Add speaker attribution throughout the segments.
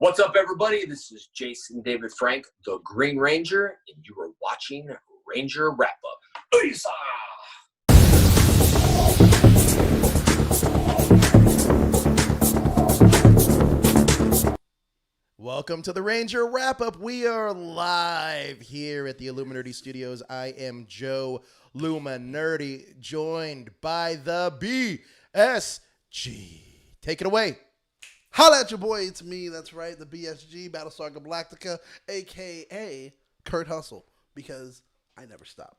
Speaker 1: What's up, everybody? This is Jason David Frank, the Green Ranger, and you are watching Ranger Wrap Up. Peace!
Speaker 2: Welcome to the Ranger Wrap Up. We are live here at the Illuminerdi Studios. I am Joe Illuminerdi, joined by the BSG. Take it away.
Speaker 3: Holla at your boy, it's me, that's right, the BSG, Battlestar Galactica, a.k.a. Kurt Hustle, because I never stop.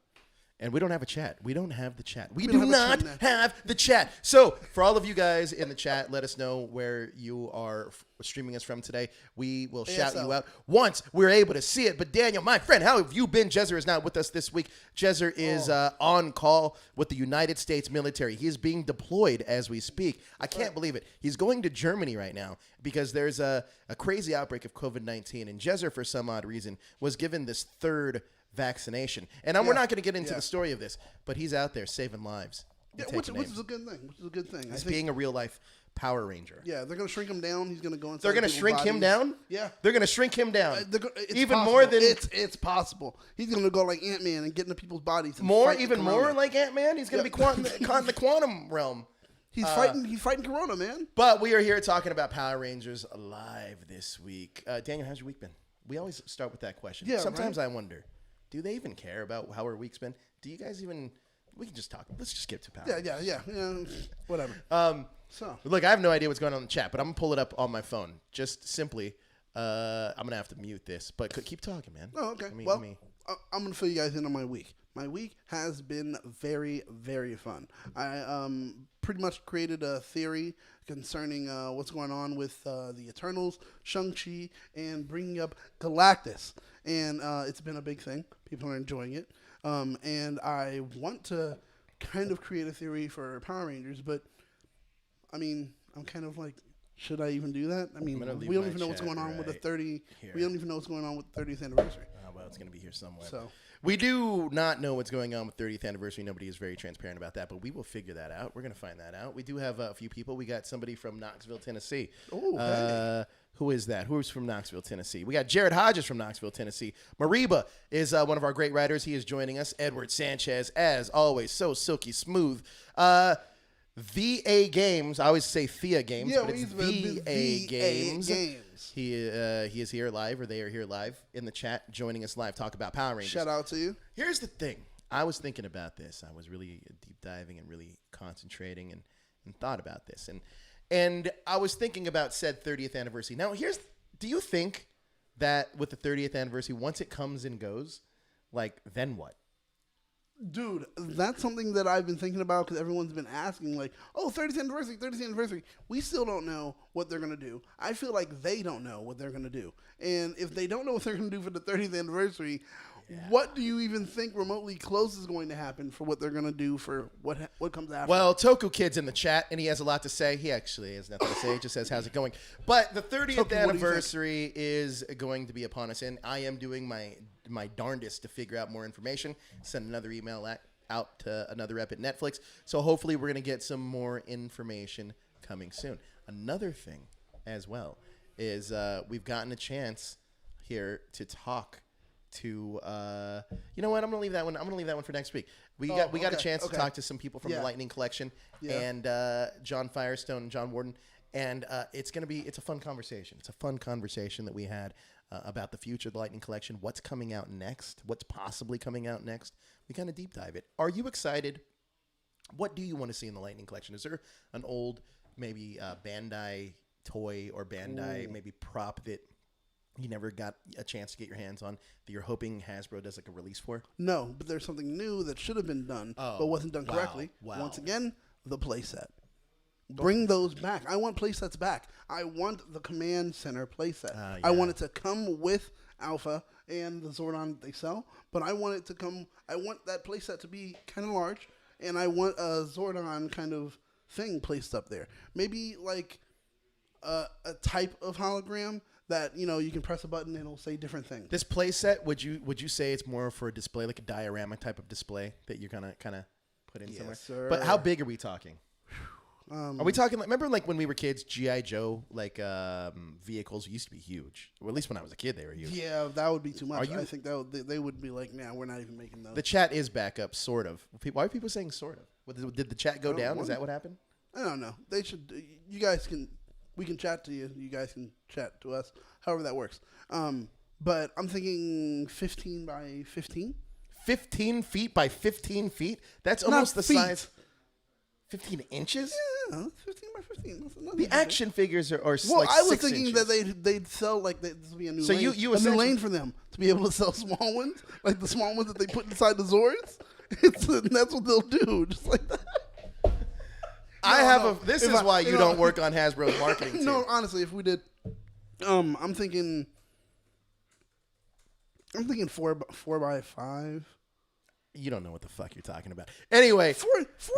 Speaker 2: And we don't have a chat. We don't have the chat. We
Speaker 3: don't
Speaker 2: do
Speaker 3: have
Speaker 2: not
Speaker 3: a chat
Speaker 2: have the chat. So, for all of you guys in the chat, let us know where you are streaming us from today. We will shout you out once we're able to see it. But Daniel, my friend, how have you been? Jezer is not with us this week. Jezer is on call with the United States military. He is being deployed as we speak. I can't believe it. He's going to Germany right now because there's a crazy outbreak of COVID-19. And Jezer, for some odd reason, was given this third vaccination. And we're not going to get into the story of this, but he's out there saving lives.
Speaker 3: Which is a good thing.
Speaker 2: He's being a real-life Power Ranger.
Speaker 3: Yeah, they're going to shrink him down. He's going to go inside.
Speaker 2: They're going to shrink him down?
Speaker 3: Yeah.
Speaker 2: They're going to shrink him down.
Speaker 3: Even possible. More than... It's possible. He's going to go like Ant-Man and get into people's bodies. And
Speaker 2: even more like Ant-Man? He's going to be the quantum realm.
Speaker 3: He's fighting Corona, man.
Speaker 2: But we are here talking about Power Rangers live this week. Daniel, how's your week been? We always start with that question.
Speaker 3: Yeah,
Speaker 2: sometimes I wonder, do they even care about how our week's been? Do you guys even... We can just talk. Let's just get to Power Rangers.
Speaker 3: Yeah. Whatever.
Speaker 2: Look, I have no idea what's going on in the chat, but I'm going to pull it up on my phone. Just simply, I'm going to have to mute this. But keep talking, man.
Speaker 3: Oh, okay. I'm going to fill you guys in on my week. My week has been very, very fun. I pretty much created a theory concerning what's going on with the Eternals, Shang-Chi, and bringing up Galactus. And it's been a big thing. People are enjoying it. And I want to kind of create a theory for Power Rangers, but, I mean, I'm kind of like, should I even do that? I mean, we don't even know what's going on with the 30. Here. We don't even know what's going on with the 30th anniversary.
Speaker 2: Oh, well, it's going to be here somewhere.
Speaker 3: So
Speaker 2: we do not know what's going on with 30th anniversary. Nobody is very transparent about that, but we will figure that out. We're going to find that out. We do have a few people. We got somebody from Knoxville, Tennessee.
Speaker 3: Oh, hey.
Speaker 2: Who is that? Who's from Knoxville, Tennessee? We got Jared Hodges from Knoxville, Tennessee. Mariba is one of our great writers. He is joining us. Edward Sanchez, as always, so silky smooth. VA Games. I always say Thea Games, but it's VA Games. He is here live, or they are here live in the chat, joining us live. Talk about Power Rangers.
Speaker 3: Shout out to you.
Speaker 2: Here's the thing. I was thinking about this. I was really deep diving and really concentrating and thought about this. And I was thinking about said 30th anniversary. Now, do you think that with the 30th anniversary, once it comes and goes, like, then what?
Speaker 3: Dude, that's something that I've been thinking about because everyone's been asking, like, oh, 30th anniversary. We still don't know what they're going to do. I feel like they don't know what they're going to do. And if they don't know what they're going to do for the 30th anniversary, what do you even think remotely close is going to happen for what they're going to do for what comes after?
Speaker 2: Well, Toku Kid's in the chat, and he has a lot to say. He actually has nothing to say. He just says, how's it going? But the 30th anniversary is going to be upon us, and I am doing my darndest to figure out more information, send another email out to another rep at Netflix. So hopefully we're going to get some more information coming soon. Another thing as well is we've gotten a chance here to talk to you know what, I'm gonna leave that one for next week. We got a chance to talk to some people from the Lightning Collection and John Firestone and John Warden, and it's a fun conversation. It's a fun conversation that we had about the future of the Lightning Collection, what's coming out next, what's possibly coming out next. We kind of deep dive it. Are you excited? What do you want to see in the Lightning Collection? Is there an old maybe Bandai toy or Bandai maybe prop that you never got a chance to get your hands on that you're hoping Hasbro does like a release for?
Speaker 3: No, but there's something new that should have been done but wasn't done correctly. Wow. Once again, the playset. Bring those back. I want playsets back. I want the Command Center playset. I want it to come with Alpha and the Zordon they sell, but I want that playset to be kind of large, and I want a Zordon kind of thing placed up there. Maybe like a type of hologram that, you know, you can press a button and it'll say different things.
Speaker 2: This playset, would you say it's more for a display, like a diorama type of display that you're gonna kind of put in somewhere?
Speaker 3: Sir.
Speaker 2: But how big are we talking? Are we talking? Remember, like when we were kids, GI Joe vehicles used to be huge. Or at least when I was a kid, they were huge.
Speaker 3: Yeah, that would be too much. I think they would be like, nah, we're not even making those.
Speaker 2: The chat is back up, sort of. Why are people saying sort of? Did the chat go down? Is that what happened?
Speaker 3: I don't know. They should. You guys can. We can chat to you. You guys can chat to us. However that works. But I'm thinking 15 by 15.
Speaker 2: 15 feet by 15 feet? That's almost the size. 15 inches?
Speaker 3: Yeah, 15 by 15.
Speaker 2: The action figures are
Speaker 3: well,
Speaker 2: like
Speaker 3: I was
Speaker 2: 6
Speaker 3: thinking
Speaker 2: inches.
Speaker 3: that they'd sell like this would be a new
Speaker 2: So
Speaker 3: lane.
Speaker 2: you
Speaker 3: a new lane for them to be able to sell small ones, like the small ones that they put inside the Zords. That's what they'll do, just like that.
Speaker 2: This is why you don't work on Hasbro's marketing team.
Speaker 3: No, honestly, if we did, I'm thinking 4 by 5.
Speaker 2: You don't know what the fuck you're talking about. Anyway,
Speaker 3: 4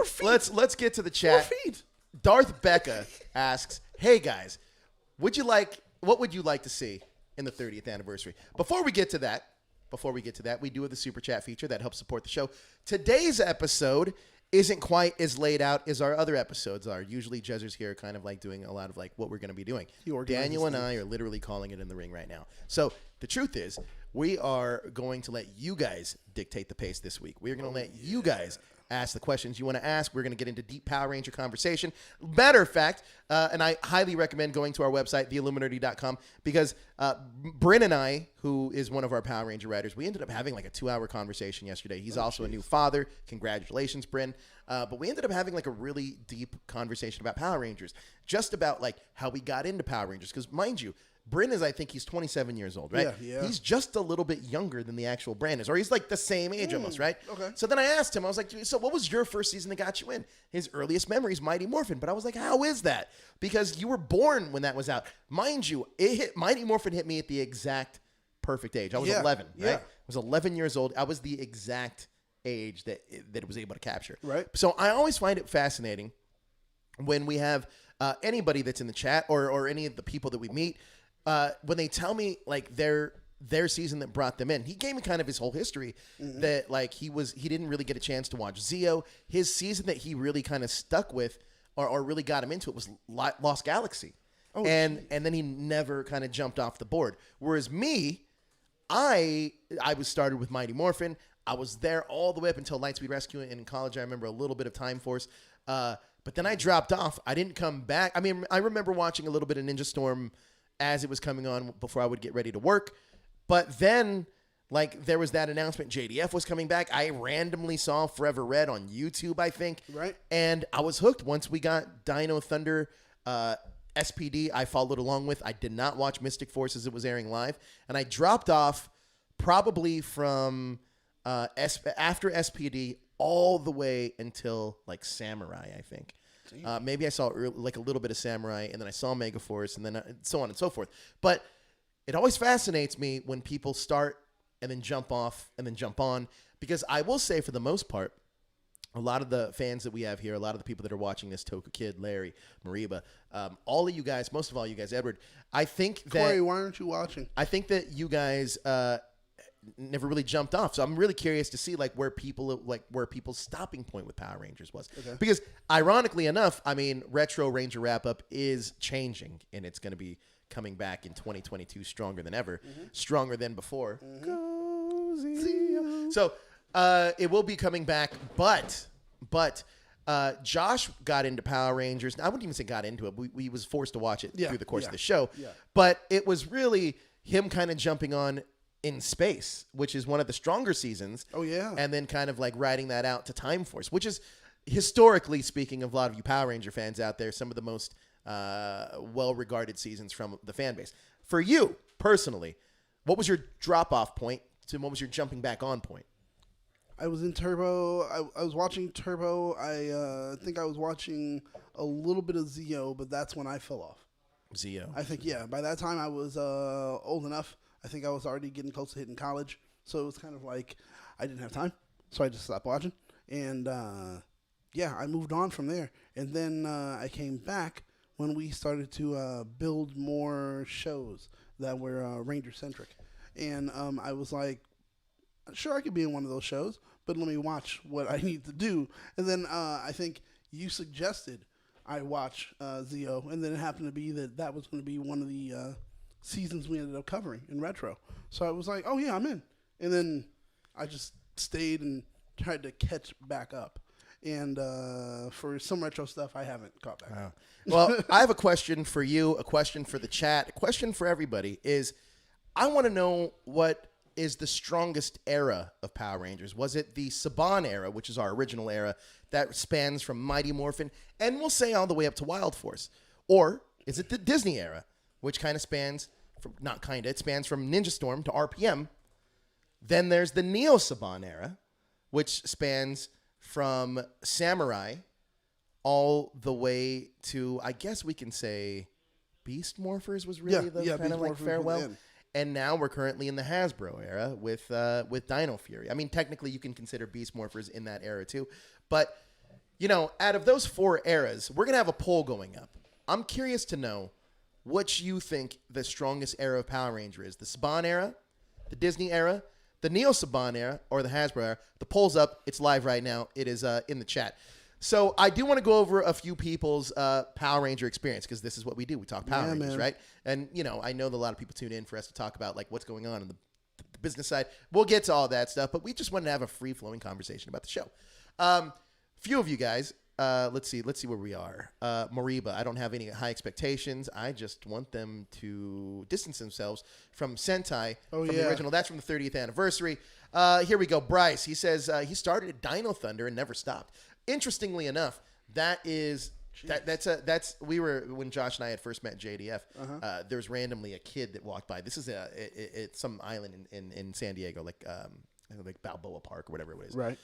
Speaker 3: feet.
Speaker 2: Let's get to the chat.
Speaker 3: 4 feet.
Speaker 2: Darth Becca asks, "Hey guys, what would you like to see in the 30th anniversary?" Before we get to that, we do have the super chat feature that helps support the show. Today's episode isn't quite as laid out as our other episodes are. Usually Jezzer's here kind of like doing a lot of like what we're going to be doing. Daniel and I are literally calling it in the ring right now. So the truth is we are going to let you guys dictate the pace this week. We're going to let you guys ask the questions you want to ask. We're going to get into deep Power Ranger conversation. Matter of fact, and I highly recommend going to our website, theilluminerdi.com, because Bryn and I, who is one of our Power Ranger writers, we ended up having like a 2-hour conversation yesterday. He's also a new father. Congratulations, Bryn. But we ended up having like a really deep conversation about Power Rangers, just about like how we got into Power Rangers. Because mind you, Bryn is, I think he's 27 years old, right?
Speaker 3: Yeah.
Speaker 2: He's just a little bit younger than the actual Brand is, or he's like the same age almost, right?
Speaker 3: Okay.
Speaker 2: So then I asked him, I was like, so what was your first season that got you in? His earliest memory is Mighty Morphin. But I was like, how is that? Because you were born when that was out. Mind you, Mighty Morphin hit me at the exact perfect age. I was 11, right? I was 11 years old. I was the exact age that it was able to capture.
Speaker 3: Right.
Speaker 2: So I always find it fascinating when we have anybody that's in the chat or any of the people that we meet, when they tell me like their season that brought them in. He gave me kind of his whole history that like he didn't really get a chance to watch Zeo. His season that he really kind of stuck with or really got him into it was Lost Galaxy. And then he never kind of jumped off the board. Whereas me, I was started with Mighty Morphin. I was there all the way up until Lightspeed Rescue, and in college I remember a little bit of Time Force. But then I dropped off. I didn't come back. I mean, I remember watching a little bit of Ninja Storm as it was coming on before I would get ready to work. But then, like, there was that announcement JDF was coming back. I randomly saw Forever Red on YouTube, I think.
Speaker 3: Right.
Speaker 2: And I was hooked. Once we got Dino Thunder SPD, I followed along with. I did not watch Mystic Force as it was airing live. And I dropped off probably from after SPD all the way until, like, Samurai, I think. Maybe I saw like a little bit of Samurai, and then I saw Megaforce, and then so on and so forth. But it always fascinates me when people start and then jump off and then jump on, because I will say for the most part, a lot of the fans that we have here, a lot of the people that are watching this, Toku Kid, Larry, Mariba, all of you guys, most of all you guys, Edward, I think that...
Speaker 3: Corey, why aren't you watching?
Speaker 2: I think that you guys... never really jumped off. So I'm really curious to see where people's stopping point with Power Rangers was. Okay. Because ironically enough, I mean, Retro Ranger Wrap Up is changing, and it's going to be coming back in 2022 stronger than ever, stronger than before. So it will be coming back, but Josh got into Power Rangers. I wouldn't even say got into it. We was forced to watch it through the course of the show. Yeah. But it was really him kind of jumping on in space, which is one of the stronger seasons.
Speaker 3: Oh, yeah.
Speaker 2: And then kind of like riding that out to Time Force, which is, historically speaking, of a lot of you Power Ranger fans out there, some of the most well-regarded seasons from the fan base. For you, personally, what was your drop-off point and what was your jumping back on point?
Speaker 3: I was in Turbo. I was watching Turbo. I think I was watching a little bit of Zeo, but that's when I fell off.
Speaker 2: Zeo.
Speaker 3: I think, yeah. By that time, I was old enough. I think I was already getting close to hitting college. So it was kind of like I didn't have time. So I just stopped watching. And, I moved on from there. And then I came back when we started to build more shows that were Ranger-centric. And I was like, sure, I could be in one of those shows, but let me watch what I need to do. And then I think you suggested I watch Zio, and then it happened to be that was going to be one of the seasons we ended up covering in retro. So I was like, oh yeah, I'm in. And then I just stayed and tried to catch back up. And for some retro stuff, I haven't caught back up.
Speaker 2: Well, I have a question for you, a question for the chat, a question for everybody is I want to know what is the strongest era of Power Rangers. Was it the Saban era, which is our original era, that spans from Mighty Morphin and we'll say all the way up to Wild Force? Or is it the Disney era, which kind of spans from, not kind of, it spans from Ninja Storm to RPM. Then there's the Neo Saban era, which spans from Samurai all the way to, I guess we can say, Beast Morphers was really the kind of like farewell. And now we're currently in the Hasbro era with Dino Fury. I mean, technically you can consider Beast Morphers in that era too. But, you know, out of those 4 eras, we're going to have a poll going up. I'm curious to know what you think the strongest era of Power Ranger is. The Saban era, the Disney era, the Neo Saban era, or the Hasbro era. The poll's up. It's live right now. It is in the chat. So I do want to go over a few people's Power Ranger experience because this is what we do. We talk Power Rangers, man. Right? And, you know, I know that a lot of people tune in for us to talk about, like, what's going on the business side. We'll get to all that stuff, but we just wanted to have a free-flowing conversation about the show. Few of you guys, let's see where we are. Moriba, I don't have any high expectations. I just want them to distance themselves from Sentai from the original. That's from the 30th anniversary. Here we go. Bryce, he says he started at Dino Thunder and never stopped. Interestingly enough, that's we were when Josh and I had first met JDF. There was randomly a kid that walked by. This is it's some island in San Diego, like Balboa Park or whatever it is.
Speaker 3: Right.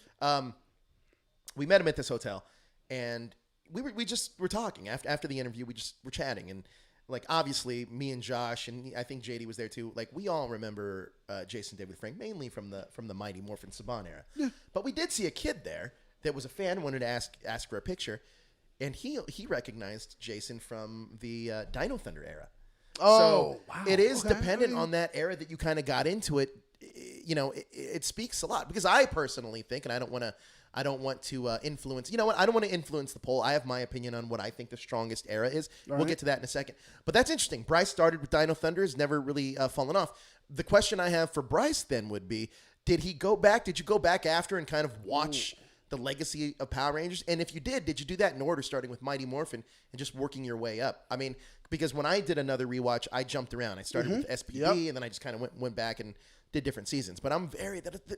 Speaker 2: We met him at this hotel, and we just were talking after the interview. We just were chatting, and like obviously me and Josh and I think JD was there too. Like we all remember Jason David Frank mainly from the Mighty Morphin Saban era. Yeah. But we did see a kid there that was a fan, wanted to ask for a picture, and he recognized Jason from the Dino Thunder era.
Speaker 3: Oh,
Speaker 2: so
Speaker 3: wow.
Speaker 2: It is dependent on that era that you kind of got into it. You know, it speaks a lot because I personally think, and I don't want to influence. You know what? I don't want to influence the poll. I have my opinion on what I think the strongest era is. We'll get to that in a second. But that's interesting. Bryce started with Dino Thunder, has never really fallen off. The question I have for Bryce then would be, did he go back? Did you go back after and kind of watch the legacy of Power Rangers? And if you did you do that in order, starting with Mighty Morphin and just working your way up? I mean, because when I did another rewatch, I jumped around. I started with SPD, and then I just kind of went back and did different seasons. But I'm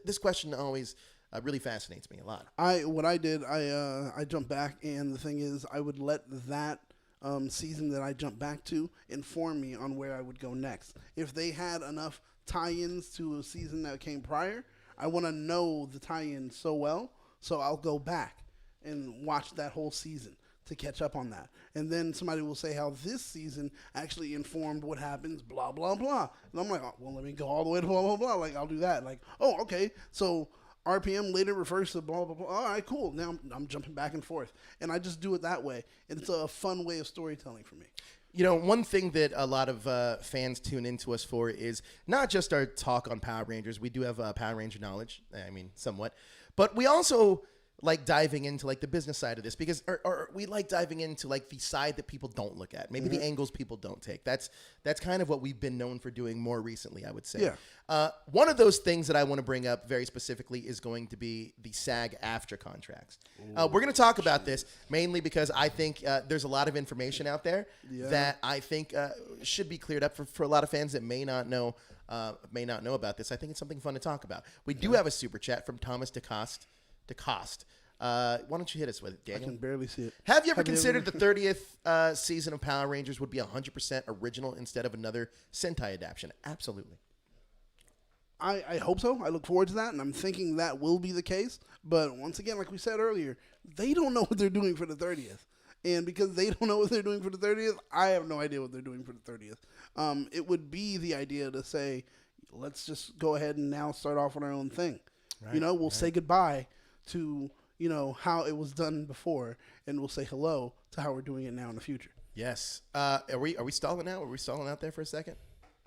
Speaker 2: this question always really fascinates me a lot.
Speaker 3: I jumped back, and the thing is, I would let that season that I jumped back to inform me on where I would go next. If they had enough tie-ins to a season that came prior, I want to know the tie-in so well, so I'll go back and watch that whole season to catch up on that. And then somebody will say how this season actually informed what happens, blah, blah, blah. And I'm like, oh, well, let me go all the way to blah, blah, blah. Like, I'll do that. Like, oh, okay, so RPM later refers to blah, blah, blah. All right, cool. Now I'm jumping back and forth. And I just do it that way. And it's a fun way of storytelling for me.
Speaker 2: You know, one thing that a lot of fans tune into us for is not just our talk on Power Rangers. We do have Power Ranger knowledge. I mean, somewhat. But we also like diving into like the business side of this because or we like diving into like the side that people don't look at, maybe the angles people don't take. That's kind of what we've been known for doing more recently, I would say. One of those things that I want to bring up very specifically is going to be the SAG-AFTRA contracts. We're going to talk about this mainly because I think there's a lot of information out there that I think should be cleared up for a lot of fans that may not know about this. I think it's something fun to talk about. We do have a super chat from Thomas DeCoste. Why don't you hit us with it, Daniel?
Speaker 3: I can barely see it.
Speaker 2: Have you ever considered the 30th season of Power Rangers would be 100% original instead of another Sentai adaptation? Absolutely.
Speaker 3: I hope so. I look forward to that, and I'm thinking that will be the case. But once again, like we said earlier, they don't know what they're doing for the 30th. And because they don't know what they're doing for the 30th, I have no idea what they're doing for the 30th. It would be the idea to say, let's just go ahead and now start off with our own thing. Right, we'll say goodbye to, how it was done before, and we'll say hello to how we're doing it now in the future.
Speaker 2: Yes. Are we stalling out? Are we stalling out there for a second?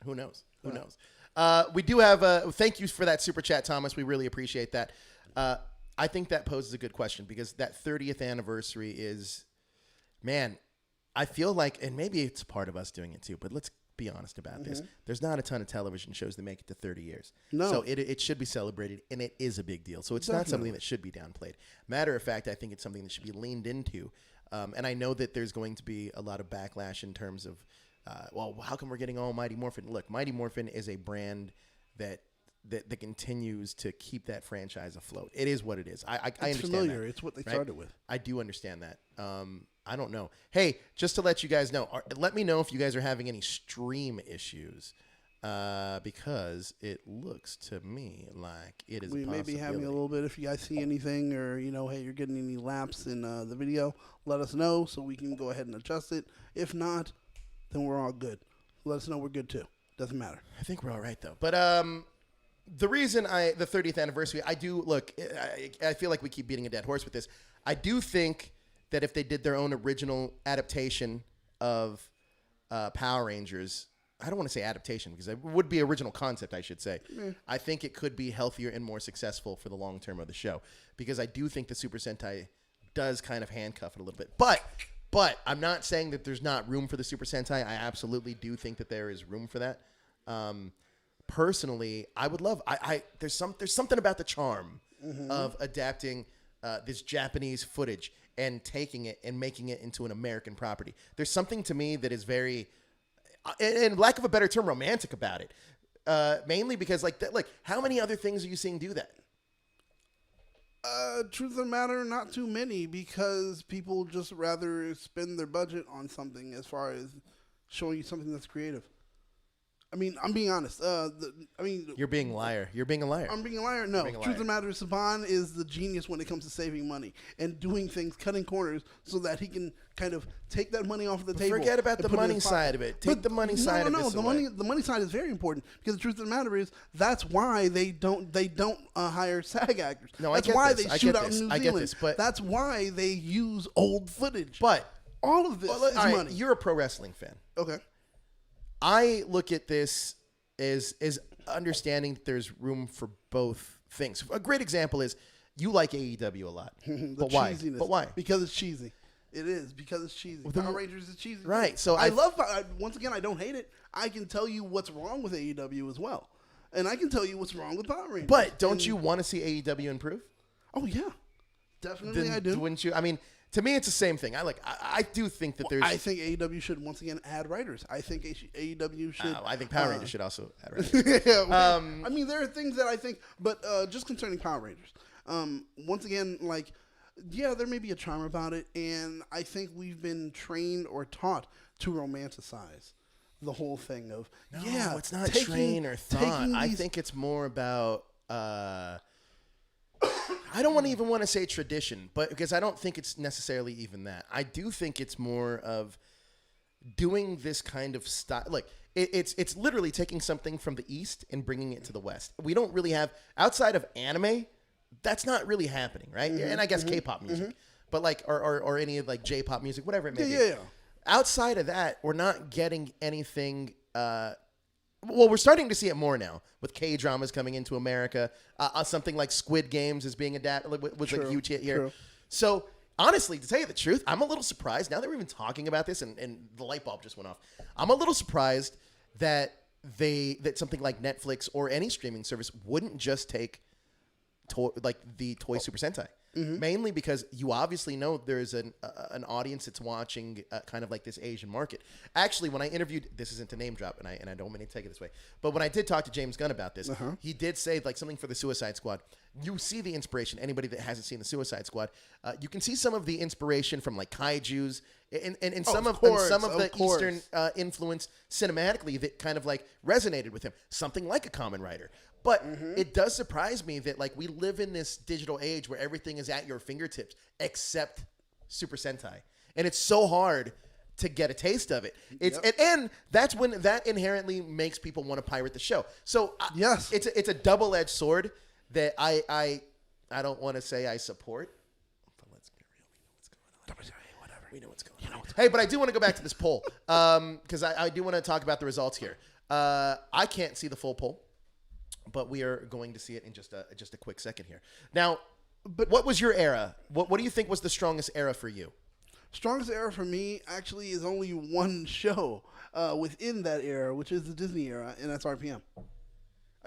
Speaker 2: Who knows? Who knows? We do have thank you for that super chat, Thomas. We really appreciate that. I think that poses a good question because that 30th anniversary is man, I feel like, and maybe it's part of us doing it too, but let's be honest about this. There's not a ton of television shows that make it to 30 years.
Speaker 3: No.
Speaker 2: So it should be celebrated, and it is a big deal. So it's not something that should be downplayed. Matter of fact, I think it's something that should be leaned into. And I know that there's going to be a lot of backlash in terms of, well, how come we're getting all Mighty Morphin? Look, Mighty Morphin is a brand that continues to keep that franchise afloat. It is what it is. I understand
Speaker 3: familiar.
Speaker 2: that,
Speaker 3: it's what they started with.
Speaker 2: I do understand that. I don't know. Hey, just to let you guys know, let me know if you guys are having any stream issues, because it looks to me like it is.
Speaker 3: We may be having a little bit. If you guys see anything, or hey, you're getting any lapse in the video, let us know so we can go ahead and adjust it. If not, then we're all good. Let us know we're good too. Doesn't matter.
Speaker 2: I think we're all right though. But the reason the 30th anniversary, I do look. I feel like we keep beating a dead horse with this. I do think that if they did their own original adaptation of Power Rangers, I don't want to say adaptation because it would be original concept, I should say. I think it could be healthier and more successful for the long term of the show, because I do think the Super Sentai does kind of handcuff it a little bit. But I'm not saying that there's not room for the Super Sentai. I absolutely do think that there is room for that. Personally, I would love. There's something about the charm of adapting this Japanese footage and taking it and making it into an American property. There's something to me that is very, in lack of a better term, romantic about it. Mainly because, like how many other things are you seeing do that?
Speaker 3: Truth of the matter, not too many, because people just rather spend their budget on something as far as showing you something that's creative. I mean, I'm being honest.
Speaker 2: You're being a liar. You're being a liar.
Speaker 3: I'm being a liar. No, truth of the matter is Saban is the genius when it comes to saving money and doing things, cutting corners, so that he can kind of take that money off the table.
Speaker 2: Forget about the money side of it. Take the money side of it.
Speaker 3: No, the money side is very important, because the truth of the matter is that's why they don't hire SAG actors.
Speaker 2: No,
Speaker 3: that's why they shoot out in New Zealand.
Speaker 2: I get this, but
Speaker 3: that's why they use old footage.
Speaker 2: But
Speaker 3: all of this is money.
Speaker 2: You're a pro wrestling fan.
Speaker 3: Okay.
Speaker 2: I look at this as understanding that there's room for both things. A great example is you like AEW a lot. But why?
Speaker 3: Cheesiness.
Speaker 2: But why?
Speaker 3: Because it's cheesy. It is, because it's cheesy. Power Rangers is cheesy.
Speaker 2: Right. So
Speaker 3: I love, once again, I don't hate it. I can tell you what's wrong with AEW as well. And I can tell you what's wrong with Power Rangers.
Speaker 2: But don't you want to see AEW improve?
Speaker 3: Oh, yeah. Definitely I do.
Speaker 2: Wouldn't you? I mean, to me, it's the same thing. I do think that there's.
Speaker 3: I think AEW should once again add writers. I think AEW should.
Speaker 2: I think Power Rangers should also add writers.
Speaker 3: Yeah, I mean, there are things that I think, but just concerning Power Rangers, once again, there may be a charm about it, and I think we've been trained or taught to romanticize the whole thing of. No,
Speaker 2: it's not train or thought. I think it's more about. I don't even want to say tradition, but because I don't think it's necessarily even that. I do think it's more of doing this kind of style. Like it's literally taking something from the East and bringing it to the West. We don't really have, outside of anime, that's not really happening, right? And I guess K-pop music, but or any of J-pop music, whatever it may be.
Speaker 3: Yeah.
Speaker 2: Outside of that, we're not getting anything. Well, we're starting to see it more now with K-dramas coming into America. Something like Squid Games is being adapted, was a huge hit here.
Speaker 3: True.
Speaker 2: So, honestly, to tell you the truth, I'm a little surprised. Now that we're even talking about this and the light bulb just went off, I'm a little surprised that something like Netflix or any streaming service wouldn't just take the Toy Super Sentai. Mainly because you obviously know there's an audience that's watching kind of like this Asian market. Actually, when I interviewed, this isn't a name drop, and I don't mean to take it this way, but when I did talk to James Gunn about this, he did say something for the Suicide Squad. You see the inspiration. Anybody that hasn't seen the Suicide Squad, you can see some of the inspiration from kaijus and some of the Eastern influence cinematically that kind of resonated with him. Something like a Kamen Rider. But it does surprise me that we live in this digital age where everything is at your fingertips except Super Sentai. And it's so hard to get a taste of it. And that's when that inherently makes people want to pirate the show. So
Speaker 3: yes,
Speaker 2: it's a double-edged sword that I don't want to say I support. But let's be real. We know what's going on. Hey, but I do want to go back to this poll because I do want to talk about the results here. I can't see the full poll, but we are going to see it in just a quick second here. Now, but what was your era? What do you think was the strongest era for you?
Speaker 3: Strongest era for me actually is only one show within that era, which is the Disney era, and that's RPM.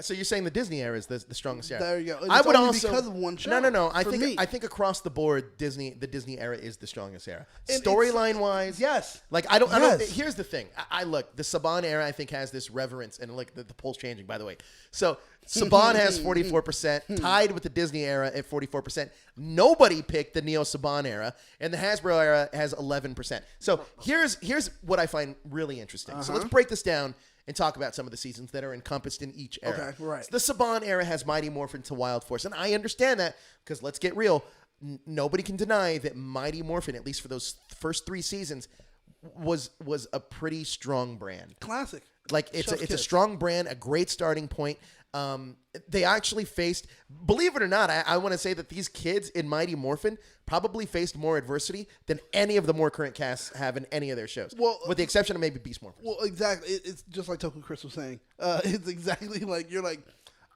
Speaker 2: So you're saying the Disney era is the strongest era?
Speaker 3: There you go.
Speaker 2: I would
Speaker 3: only
Speaker 2: also
Speaker 3: because of one show.
Speaker 2: No.
Speaker 3: Me.
Speaker 2: I think across the board, the Disney era is the strongest era.
Speaker 3: And
Speaker 2: Storyline wise,
Speaker 3: yes.
Speaker 2: Like I don't.
Speaker 3: Yes.
Speaker 2: Here's the thing. I look. The Saban era, I think, has this reverence, and like the poll's changing, by the way. So Saban has 44%, tied with the Disney era at 44%. Nobody picked the Neo Saban era, and the Hasbro era has 11%. So here's what I find really interesting. So let's break this down and talk about some of the seasons that are encompassed in each era.
Speaker 3: Okay, right.
Speaker 2: So the Saban era has Mighty Morphin to Wild Force, and I understand that because let's get real. Nobody can deny that Mighty Morphin, at least for those first 3 seasons, was a pretty strong brand.
Speaker 3: Classic.
Speaker 2: Like it's a strong brand, a great starting point. They actually faced, believe it or not, I want to say that these kids in Mighty Morphin probably faced more adversity than any of the more current casts have in any of their shows. Well, with the exception of maybe Beast Morphin.
Speaker 3: Well, exactly. It's just like Toku Chris was saying. It's exactly like you're like,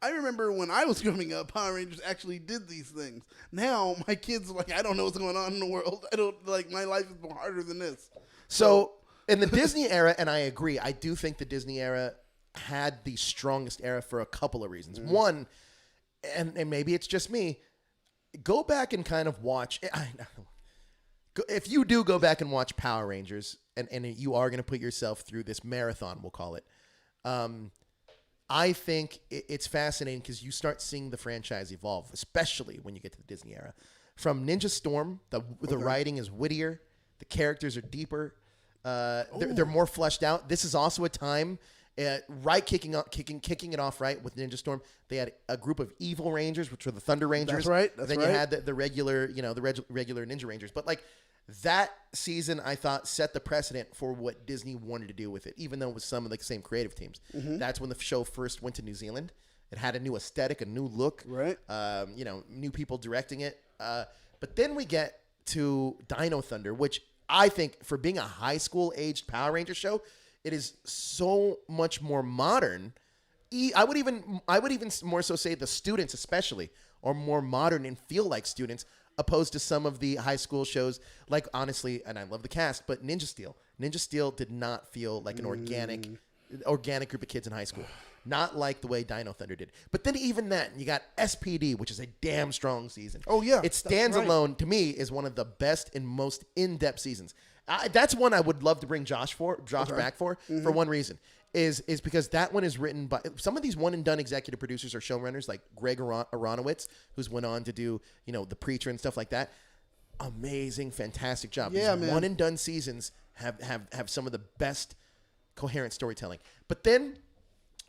Speaker 3: I remember when I was growing up, Power Rangers actually did these things. Now my kids are like, I don't know what's going on in the world. I don't like my life is more harder than this.
Speaker 2: So in the Disney era, and I agree, I do think the Disney era had the strongest era for a couple of reasons. One, and maybe it's just me, go back and kind of watch. If you do go back and watch Power Rangers, and you are going to put yourself through this marathon, we'll call it, I think it's fascinating because you start seeing the franchise evolve, especially when you get to the Disney era. From Ninja Storm, the writing is wittier, the characters are deeper, they're more fleshed out. This is also a time, kicking it off right with Ninja Storm. They had a group of evil Rangers, which were the Thunder Rangers.
Speaker 3: That's right.
Speaker 2: Then you had the regular, regular Ninja Rangers. But like that season, I thought set the precedent for what Disney wanted to do with it, even though it was some of the same creative teams. That's when the show first went to New Zealand. It had a new aesthetic, a new look.
Speaker 3: Right.
Speaker 2: New people directing it. But then we get to Dino Thunder, which I think for being a high school aged Power Ranger show, it is so much more modern. I would even more so say the students especially are more modern and feel like students opposed to some of the high school shows. Like honestly, and I love the cast, but Ninja Steel. Ninja Steel did not feel like an organic group of kids in high school. Not like the way Dino Thunder did. But then even then, you got SPD, which is a damn strong season.
Speaker 3: Oh, yeah.
Speaker 2: It stands alone, to me, is one of the best and most in-depth seasons. That's one I would love to bring Josh back for one reason. Is because that one is written by some of these one-and-done executive producers or showrunners like Greg Aronowitz, who's went on to do, The Preacher and stuff like that. Amazing, fantastic job.
Speaker 3: Yeah,
Speaker 2: these
Speaker 3: man.
Speaker 2: One-and-done seasons have some of the best coherent storytelling. But then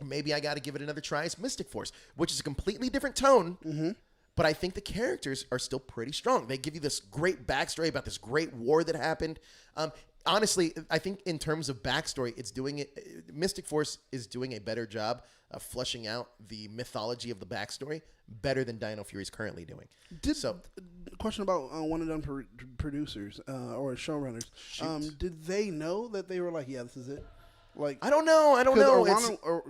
Speaker 2: maybe I got to give it another try. It's Mystic Force, which is a completely different tone, but I think the characters are still pretty strong. They give you this great backstory about this great war that happened. Honestly, I think in terms of backstory, Mystic Force is doing a better job of fleshing out the mythology of the backstory better than Dino Fury is currently doing.
Speaker 3: Question about one and done producers or showrunners. Did they know that they were like, yeah, this is it? Like
Speaker 2: I don't know.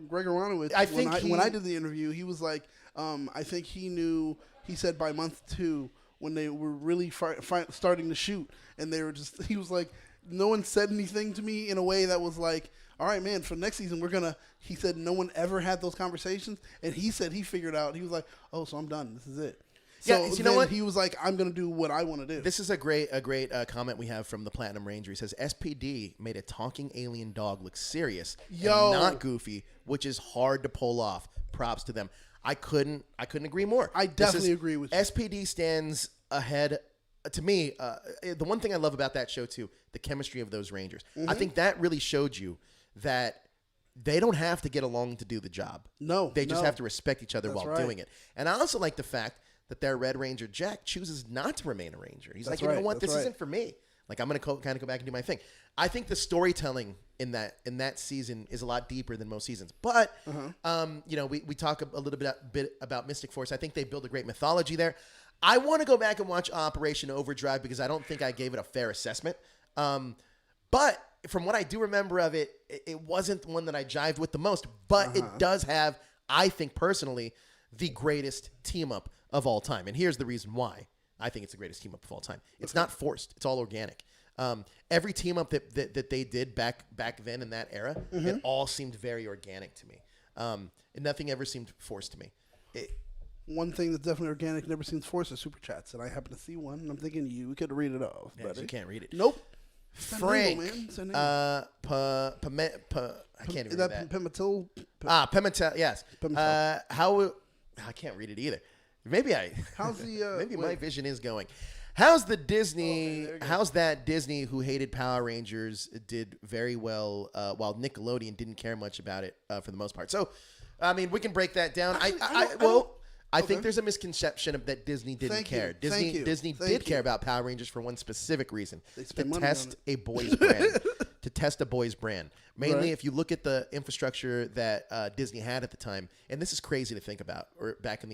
Speaker 3: Greg Aronowitz. When I did the interview, he was like, I think he knew. He said by month 2 when they were really starting to shoot, and they were just. He was like, no one said anything to me in a way that was like, all right, man, for next season we're gonna. He said no one ever had those conversations, and he said he figured out. He was like, oh, so I'm done. This is it. So
Speaker 2: you know what?
Speaker 3: He was like, I'm going to do what I want to do.
Speaker 2: This is a great comment we have from the Platinum Ranger. He says, SPD made a talking alien dog look serious and not goofy, which is hard to pull off. Props to them. I couldn't agree more.
Speaker 3: I definitely agree with you.
Speaker 2: SPD stands ahead. To me, the one thing I love about that show, too, the chemistry of those Rangers. I think that really showed you that they don't have to get along to do the job.
Speaker 3: No.
Speaker 2: They just have to respect each other while doing it. And I also like the fact that their Red Ranger, Jack, chooses not to remain a Ranger. He's like, you know what? This isn't for me. Like, I'm going to kind of go back and do my thing. I think the storytelling in that season is a lot deeper than most seasons. But, we talk a little bit about Mystic Force. I think they build a great mythology there. I want to go back and watch Operation Overdrive because I don't think I gave it a fair assessment. But from what I do remember of it, it wasn't the one that I jived with the most. But it does have, I think personally, the greatest team-up of all time. And here's the reason why I think it's the greatest team-up of all time. It's not forced. It's all organic. Every team up that they did back then in that era, it all seemed very organic to me. And nothing ever seemed forced to me.
Speaker 3: One thing that's definitely organic, never seems forced, is super chats, and I happen to see one, and I'm thinking you could read it off.
Speaker 2: Yeah,
Speaker 3: But
Speaker 2: you can't read it.
Speaker 3: Nope.
Speaker 2: Frank,
Speaker 3: I
Speaker 2: can't even read
Speaker 3: that.
Speaker 2: that.
Speaker 3: Pimentel?
Speaker 2: Pimentel, yes.
Speaker 3: Pimentel.
Speaker 2: I can't read it either. Maybe
Speaker 3: How's the?
Speaker 2: maybe my vision is going. How's the Disney? How's that Disney who hated Power Rangers did very well, while Nickelodeon didn't care much about it for the most part. So, I mean, we can break that down. I think there's a misconception of that Disney didn't care. Disney did care about Power Rangers for one specific reason: to test a boys brand. To test a boys brand. Mainly, if you look at the infrastructure that Disney had at the time, and this is crazy to think about, or back in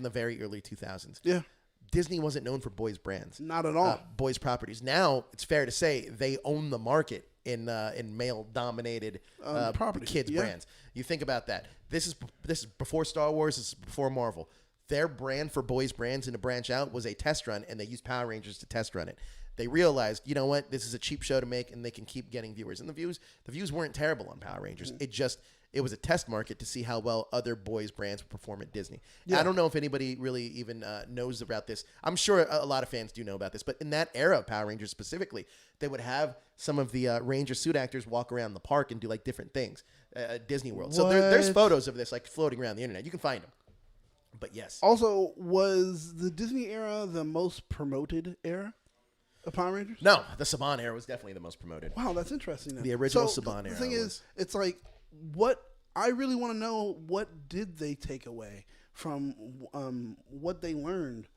Speaker 2: the very early 2000s.
Speaker 3: Yeah.
Speaker 2: Disney wasn't known for boys brands.
Speaker 3: Not at all.
Speaker 2: Boys properties. Now, it's fair to say they own the market in male-dominated kids brands. You think about that. This is before Star Wars. This is before Marvel. Their brand for boys brands and to branch out was a test run, and they used Power Rangers to test run it. They realized, you know what, this is a cheap show to make, and they can keep getting viewers. And the views weren't terrible on Power Rangers. It was a test market to see how well other boys brands would perform at Disney. Yeah. I don't know if anybody really even knows about this. I'm sure a lot of fans do know about this, but in that era of Power Rangers specifically, they would have some of the Ranger suit actors walk around the park and do like different things at Disney World. So there's photos of this like floating around the internet. You can find them. But yes.
Speaker 3: Also, was the Disney era the most promoted era of Power Rangers?
Speaker 2: No, the Saban era was definitely the most promoted.
Speaker 3: Wow, that's interesting. Then.
Speaker 2: The original Saban era.
Speaker 3: The thing is, it's like, what I really want to know, what did they take away from what they learned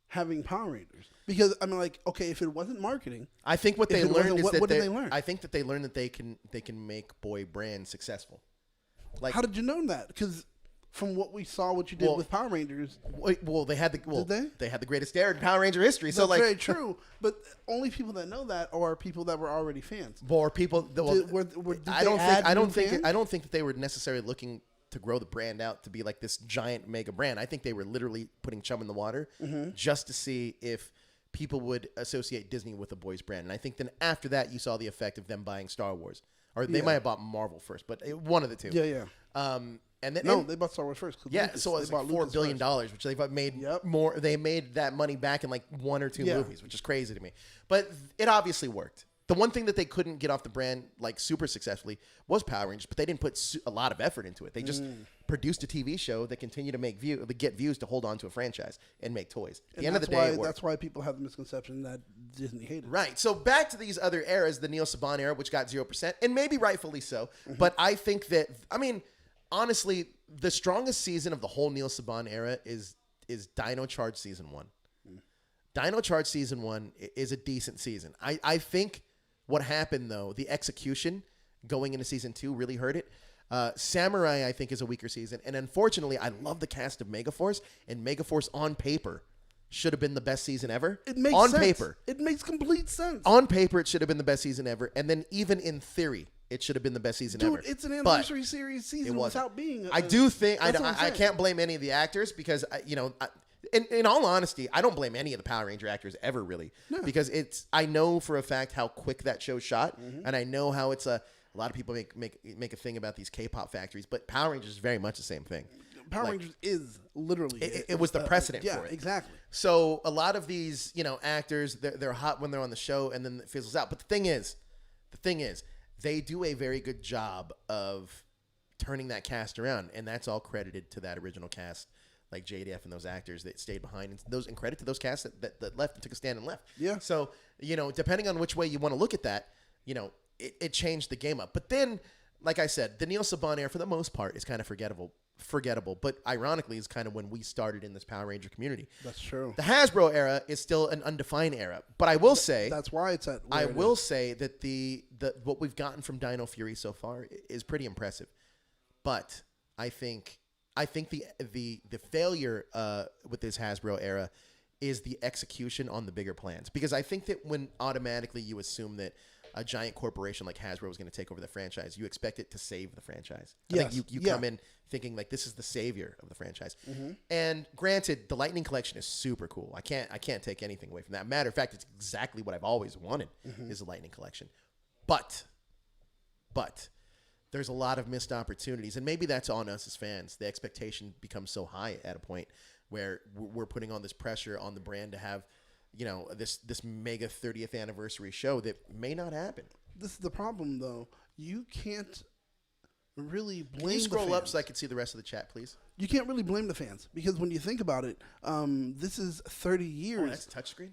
Speaker 3: having Power Rangers? Because I mean, like, okay, if it wasn't marketing,
Speaker 2: I think what they learned is
Speaker 3: what did they learn?
Speaker 2: I think that they learned that they can make boy brands successful. Like,
Speaker 3: how did you know that? Because from what we saw, what you did with Power Rangers.
Speaker 2: Well, they had
Speaker 3: they
Speaker 2: had the greatest era in Power Ranger history. So
Speaker 3: that's very true. But only people that know that are people that were already fans.
Speaker 2: Or people. I don't think that they were necessarily looking to grow the brand out to be like this giant mega brand. I think they were literally putting chum in the water just to see if people would associate Disney with a boys brand. And I think then after that, you saw the effect of them buying Star Wars, or they might have bought Marvel first, but one of the two.
Speaker 3: Yeah. And then, they bought Star Wars first.
Speaker 2: Yeah, so it's like $4 billion, which they've made more. They made that money back in like one or two movies, which is crazy to me. But it obviously worked. The one thing that they couldn't get off the brand like super successfully was Power Rangers, but they didn't put a lot of effort into it. They just produced a TV show that continued to get views to hold on to a franchise and make toys. At the end of the day,
Speaker 3: that's why people have the misconception that Disney hated.
Speaker 2: Right. So back to these other eras, the Neil Saban era, which got 0%, and maybe rightfully so. But I think that, I mean, honestly, the strongest season of the whole Neil Saban era is Dino Charge Season 1. Dino Charge Season 1 is a decent season. I think what happened, though, the execution going into Season 2 really hurt it. Samurai, I think, is a weaker season. And unfortunately, I love the cast of Megaforce, and Megaforce on paper should have been the best season ever.
Speaker 3: It makes
Speaker 2: on
Speaker 3: sense.
Speaker 2: Paper.
Speaker 3: It makes complete sense.
Speaker 2: On paper, it should have been the best season ever. And then even in theory, it should have been the best season ever.
Speaker 3: Dude, it's an anniversary series season without being.
Speaker 2: I do think I can't blame any of the actors because in all honesty, I don't blame any of the Power Ranger actors ever really because I know for a fact how quick that show shot, and I know how it's a lot of people make a thing about these K-pop factories, but Power Rangers is very much the same thing.
Speaker 3: Power Rangers is literally
Speaker 2: it was the precedent for it.
Speaker 3: Exactly.
Speaker 2: So a lot of these actors they're hot when they're on the show and then it fizzles out. But the thing is, they do a very good job of turning that cast around, and that's all credited to that original cast, like JDF and those actors that stayed behind, and credit to those casts that left and took a stand and left. Yeah. So depending on which way you want to look at that, it changed the game up. But then, like I said, the Neil Saban era for the most part is kind of forgettable. But ironically is kind of when we started in this Power Ranger community.
Speaker 3: That's true.
Speaker 2: The Hasbro era is still an undefined era, but I will say
Speaker 3: that's why it's at.
Speaker 2: I will say that the what we've gotten from Dino Fury so far is pretty impressive, but I think the failure with this Hasbro era is the execution on the bigger plans, because I think that when automatically you assume that a giant corporation like Hasbro was going to take over the franchise, you expect it to save the franchise.
Speaker 3: Yes.
Speaker 2: I think you come in thinking like this is the savior of the franchise. And granted, the Lightning Collection is super cool. I can't take anything away from that. Matter of fact, it's exactly what I've always wanted is a Lightning Collection. But there's a lot of missed opportunities, and maybe that's on us as fans. The expectation becomes so high at a point where we're putting on this pressure on the brand to have, this mega 30th anniversary show that may not happen.
Speaker 3: This is the problem, though. You can't really blame.
Speaker 2: Can you scroll
Speaker 3: the fans.
Speaker 2: up so I can see the rest of the chat, please?
Speaker 3: You can't really blame the fans because when you think about it, this is 30 years.
Speaker 2: Oh, that's touchscreen?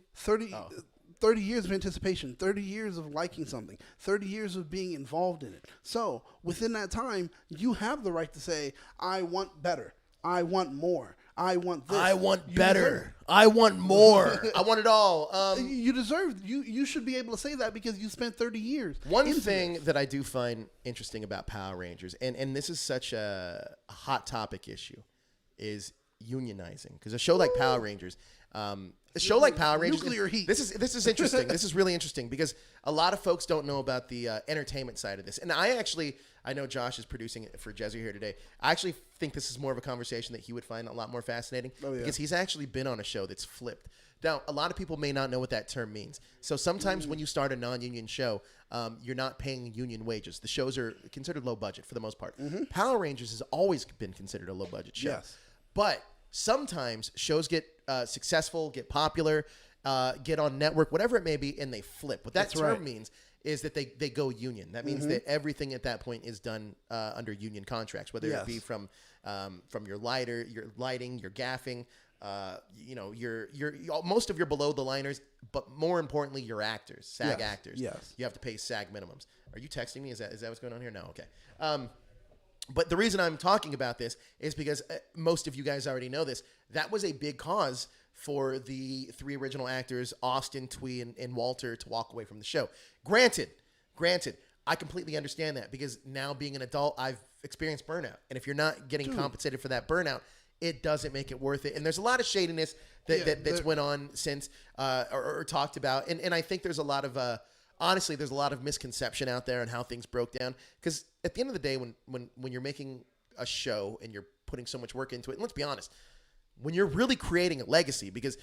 Speaker 3: 30 years of anticipation, 30 years of liking something, 30 years of being involved in it. So within that time, you have the right to say, I want better. I want more. I want this.
Speaker 2: I want
Speaker 3: You
Speaker 2: better. I want more. I want it all.
Speaker 3: You deserve. You should be able to say that because you spent 30 years.
Speaker 2: One thing that I do find interesting about Power Rangers, and this is such a hot topic issue, is unionizing. Because a show like Power Rangers,
Speaker 3: Nuclear heat.
Speaker 2: This is interesting. This is really interesting because a lot of folks don't know about the entertainment side of this. And I know Josh is producing it for Jezzy here today. I actually think this is more of a conversation that he would find a lot more fascinating because he's actually been on a show that's flipped. Now, a lot of people may not know what that term means. So sometimes when you start a non-union show, you're not paying union wages. The shows are considered low budget for the most part. Power Rangers has always been considered a low budget show.
Speaker 3: Yes.
Speaker 2: But sometimes shows get successful, get popular, get on network, whatever it may be, and they flip. What that term means is that they go union. That means that everything at that point is done under union contracts, whether it be from your lighting, your gaffing, your most of your below the liners, but more importantly, your actors, SAG actors.
Speaker 3: Yes.
Speaker 2: You have to pay SAG minimums. Are you texting me? Is that what's going on here? No. Okay. But the reason I'm talking about this is because most of you guys already know this. That was a big cause for the three original actors, Austin, Twee, and Walter, to walk away from the show. Granted, I completely understand that because now being an adult, I've experienced burnout. And if you're not getting compensated for that burnout, it doesn't make it worth it. And there's a lot of shadiness that's went on since or talked about. And I think there's a lot of honestly, there's a lot of misconception out there on how things broke down. Because at the end of the day, when you're making a show and you're putting so much work into it, and let's be honest, when you're really creating a legacy, because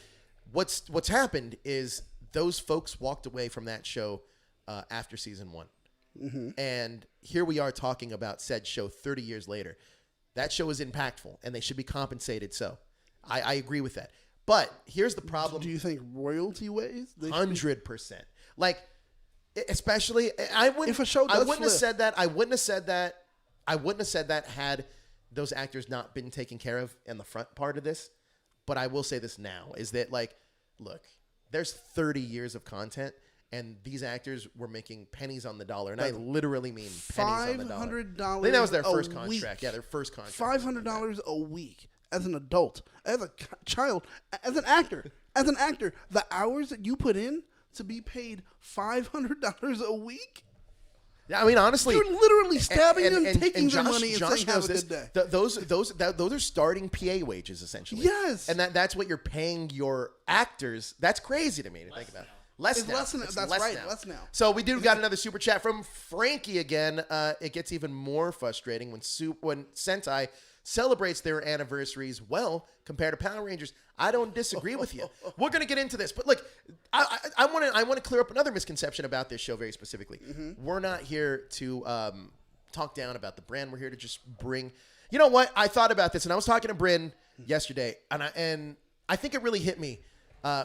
Speaker 2: what's happened is those folks walked away from that show after season 1. And here we are talking about said show 30 years later. That show is impactful, and they should be compensated. So I agree with that. But here's the problem.
Speaker 3: Do you think royalty ways?
Speaker 2: 100%. Like, especially, I wouldn't.
Speaker 3: If a show does
Speaker 2: I wouldn't have
Speaker 3: flip.
Speaker 2: said that. I wouldn't have said that. I wouldn't have said that had those actors not been taken care of in the front part of this. But I will say this now: is that like, look, there's 30 years of content, and these actors were making pennies on the dollar, and I literally mean pennies on the dollar.
Speaker 3: $500.
Speaker 2: I think that was their first
Speaker 3: a
Speaker 2: contract.
Speaker 3: week.
Speaker 2: Yeah, their first contract.
Speaker 3: $500 a week as an adult, as a child, as an actor. The hours that you put in to be paid $500 a week.
Speaker 2: Yeah, I mean, honestly,
Speaker 3: You're literally stabbing them, taking their
Speaker 2: Josh,
Speaker 3: money, and
Speaker 2: Josh
Speaker 3: saying, "Have
Speaker 2: knows
Speaker 3: a
Speaker 2: this.
Speaker 3: good day."
Speaker 2: Those are starting PA wages essentially.
Speaker 3: Yes.
Speaker 2: and that's what you're paying your actors. That's crazy to me to think about. Less now.
Speaker 3: That's right. Less now.
Speaker 2: So we got another super chat from Frankie again. It gets even more frustrating when Sentai celebrates their anniversaries well compared to Power Rangers. I don't disagree with you. We're gonna get into this, but look, I want to clear up another misconception about this show very specifically. We're not here to talk down about the brand. We're here to just bring. You know what? I thought about this, and I was talking to Bryn yesterday, and I think it really hit me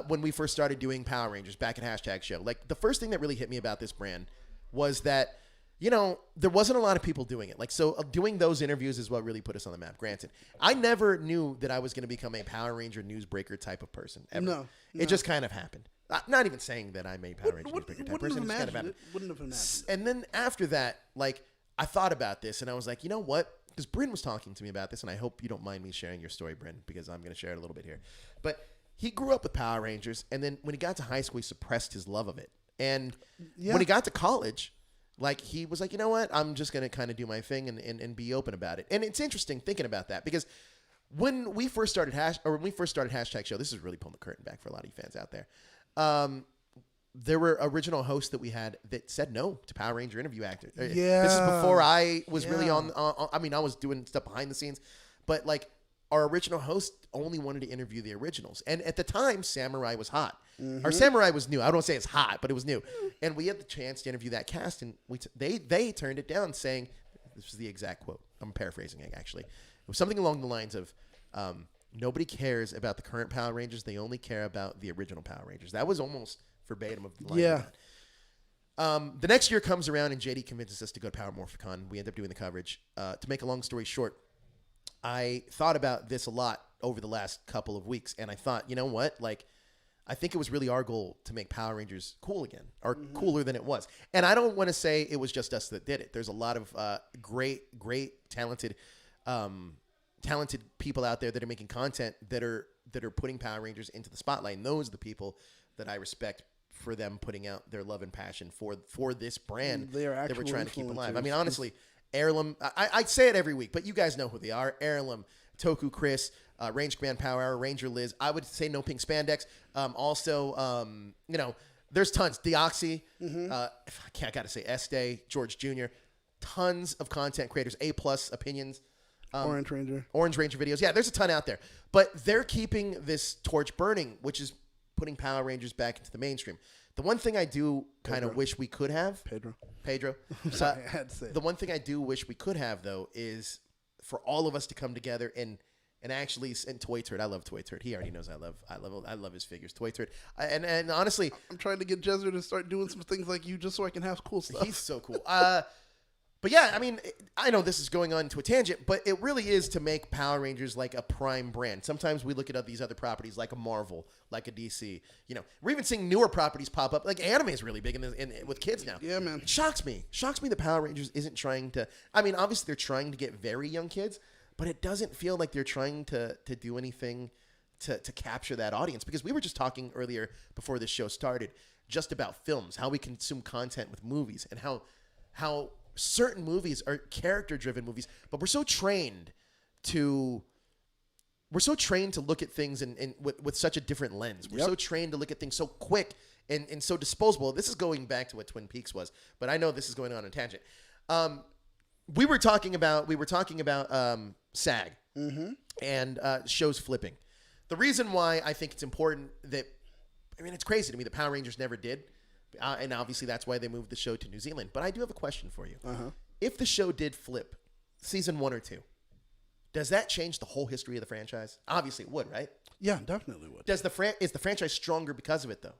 Speaker 2: when we first started doing Power Rangers back at Hashtag Show. Like, the first thing that really hit me about this brand was that, there wasn't a lot of people doing it. Like, so doing those interviews is what really put us on the map. Granted, I never knew that I was going to become a Power Ranger newsbreaker type of person ever.
Speaker 3: No.
Speaker 2: It just kind of happened. Not even saying that I'm a Power Ranger newsbreaker type person. It just kind of happened.
Speaker 3: Wouldn't have imagined.
Speaker 2: And then after that, like, I thought about this, and I was like, you know what? Because Bryn was talking to me about this, and I hope you don't mind me sharing your story, Bryn, because I'm going to share it a little bit here. But he grew up with Power Rangers, and then when he got to high school, he suppressed his love of it. And when he got to college, like, he was like, you know what? I'm just going to kind of do my thing and be open about it. And it's interesting thinking about that because when we first started Hashtag Show, this is really pulling the curtain back for a lot of you fans out there. there were original hosts that we had that said no to Power Ranger interview actors.
Speaker 3: Yeah.
Speaker 2: This is before I was really on. I mean, I was doing stuff behind the scenes, but like our original host only wanted to interview the originals. And at the time, Samurai was hot. Our Samurai was new. I don't want to say it's hot, but it was new. And we had the chance to interview that cast, and they turned it down, saying, this was the exact quote. I'm paraphrasing it, actually. It was something along the lines of, nobody cares about the current Power Rangers. They only care about the original Power Rangers. That was almost verbatim of the line.
Speaker 3: Yeah.
Speaker 2: The next year comes around, and JD convinces us to go to Power Morphicon. We end up doing the coverage. To make a long story short, I thought about this a lot over the last couple of weeks, and I thought, you know what? Like, I think it was really our goal to make Power Rangers cool again, or cooler than it was. And I don't want to say it was just us that did it. There's a lot of great, talented people out there that are making content that are putting Power Rangers into the spotlight. And those are the people that I respect for them putting out their love and passion for this brand that we're trying to keep alive. I mean, honestly, Heirloom, I say it every week, but you guys know who they are. Heirloom, Toku Chris, Range Command Power Hour, Ranger Liz. I would say No Pink Spandex. Also, there's tons. Deoxy, I got to say Estee, George Jr., tons of content creators, A+ opinions.
Speaker 3: Orange Ranger
Speaker 2: videos. Yeah, there's a ton out there. But they're keeping this torch burning, which is putting Power Rangers back into the mainstream. The one thing I do kind of wish we could have... Pedro.
Speaker 3: Sorry, I had to say
Speaker 2: the one thing I do wish we could have, though, is for all of us to come together and actually... And Toy Turd. I love Toy Turd. He already knows I love his figures. Toy Turd. And honestly...
Speaker 3: I'm trying to get Jezzer to start doing some things like you just so I can have cool stuff.
Speaker 2: He's so cool. But yeah, I mean, I know this is going on to a tangent, but it really is to make Power Rangers like a prime brand. Sometimes we look at these other properties like a Marvel, like a DC. We're even seeing newer properties pop up. Like anime is really big with kids now.
Speaker 3: Yeah, man.
Speaker 2: It shocks me that Power Rangers isn't trying to. I mean, obviously they're trying to get very young kids, but it doesn't feel like they're trying to do anything to capture that audience. Because we were just talking earlier before this show started just about films, how we consume content with movies, and how certain movies are character-driven movies, but we're so trained to look at things with such a different lens. We're so trained to look at things so quick and so disposable. This is going back to what Twin Peaks was, but I know this is going on a tangent. We were talking about SAG and shows flipping. The reason why I think it's important it's crazy to me that Power Rangers never did. And obviously that's why they moved the show to New Zealand. But I do have a question for you. If the show did flip, season 1 or 2, does that change the whole history of the franchise? Obviously it would, right?
Speaker 3: Yeah, definitely would.
Speaker 2: Is the franchise stronger because of it, though?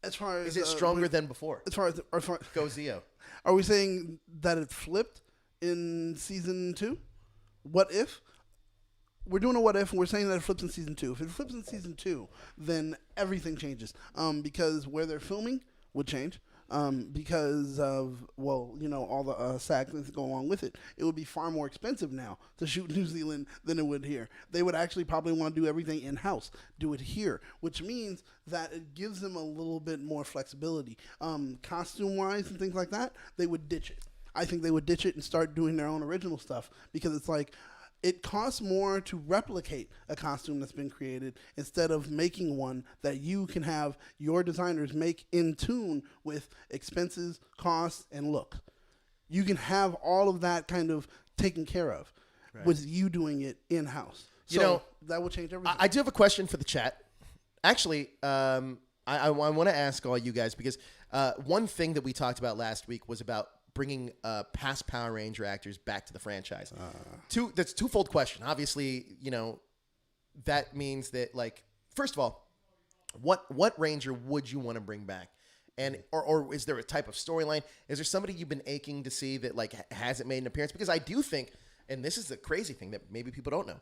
Speaker 3: As far as
Speaker 2: is it stronger than before?
Speaker 3: As far
Speaker 2: Go Zeo.
Speaker 3: Are we saying that it flipped in season 2? What if? We're doing a what if, and we're saying that it flips in season 2. If it flips in season 2, then everything changes. Because where they're filming would change. Because of, all the SAG things that go along with it. It would be far more expensive now to shoot in New Zealand than it would here. They would actually probably want to do everything in-house, do it here, which means that it gives them a little bit more flexibility. Costume-wise and things like that, they would ditch it. I think they would ditch it and start doing their own original stuff, because it's like, it costs more to replicate a costume that's been created instead of making one that you can have your designers make in tune with expenses, costs, and look. You can have all of that kind of taken care of with you doing it in-house. So that will change everything.
Speaker 2: I do have a question for the chat. Actually, I want to ask all you guys, because one thing that we talked about last week was about bringing past Power Ranger actors back to the franchise. That's a twofold question. Obviously, that means that, like, first of all, what Ranger would you want to bring back? And or is there a type of storyline? Is there somebody you've been aching to see that like hasn't made an appearance? Because I do think, and this is the crazy thing that maybe people don't know,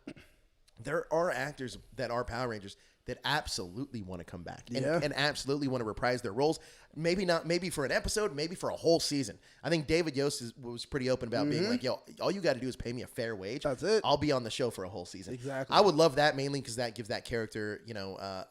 Speaker 2: there are actors that are Power Rangers that absolutely want to come back and absolutely want to reprise their roles. Maybe for an episode, maybe for a whole season. I think David Yost was pretty open about being like, yo, all you got to do is pay me a fair wage.
Speaker 3: That's it.
Speaker 2: I'll be on the show for a whole season.
Speaker 3: Exactly.
Speaker 2: I would love that, mainly because that gives that character, a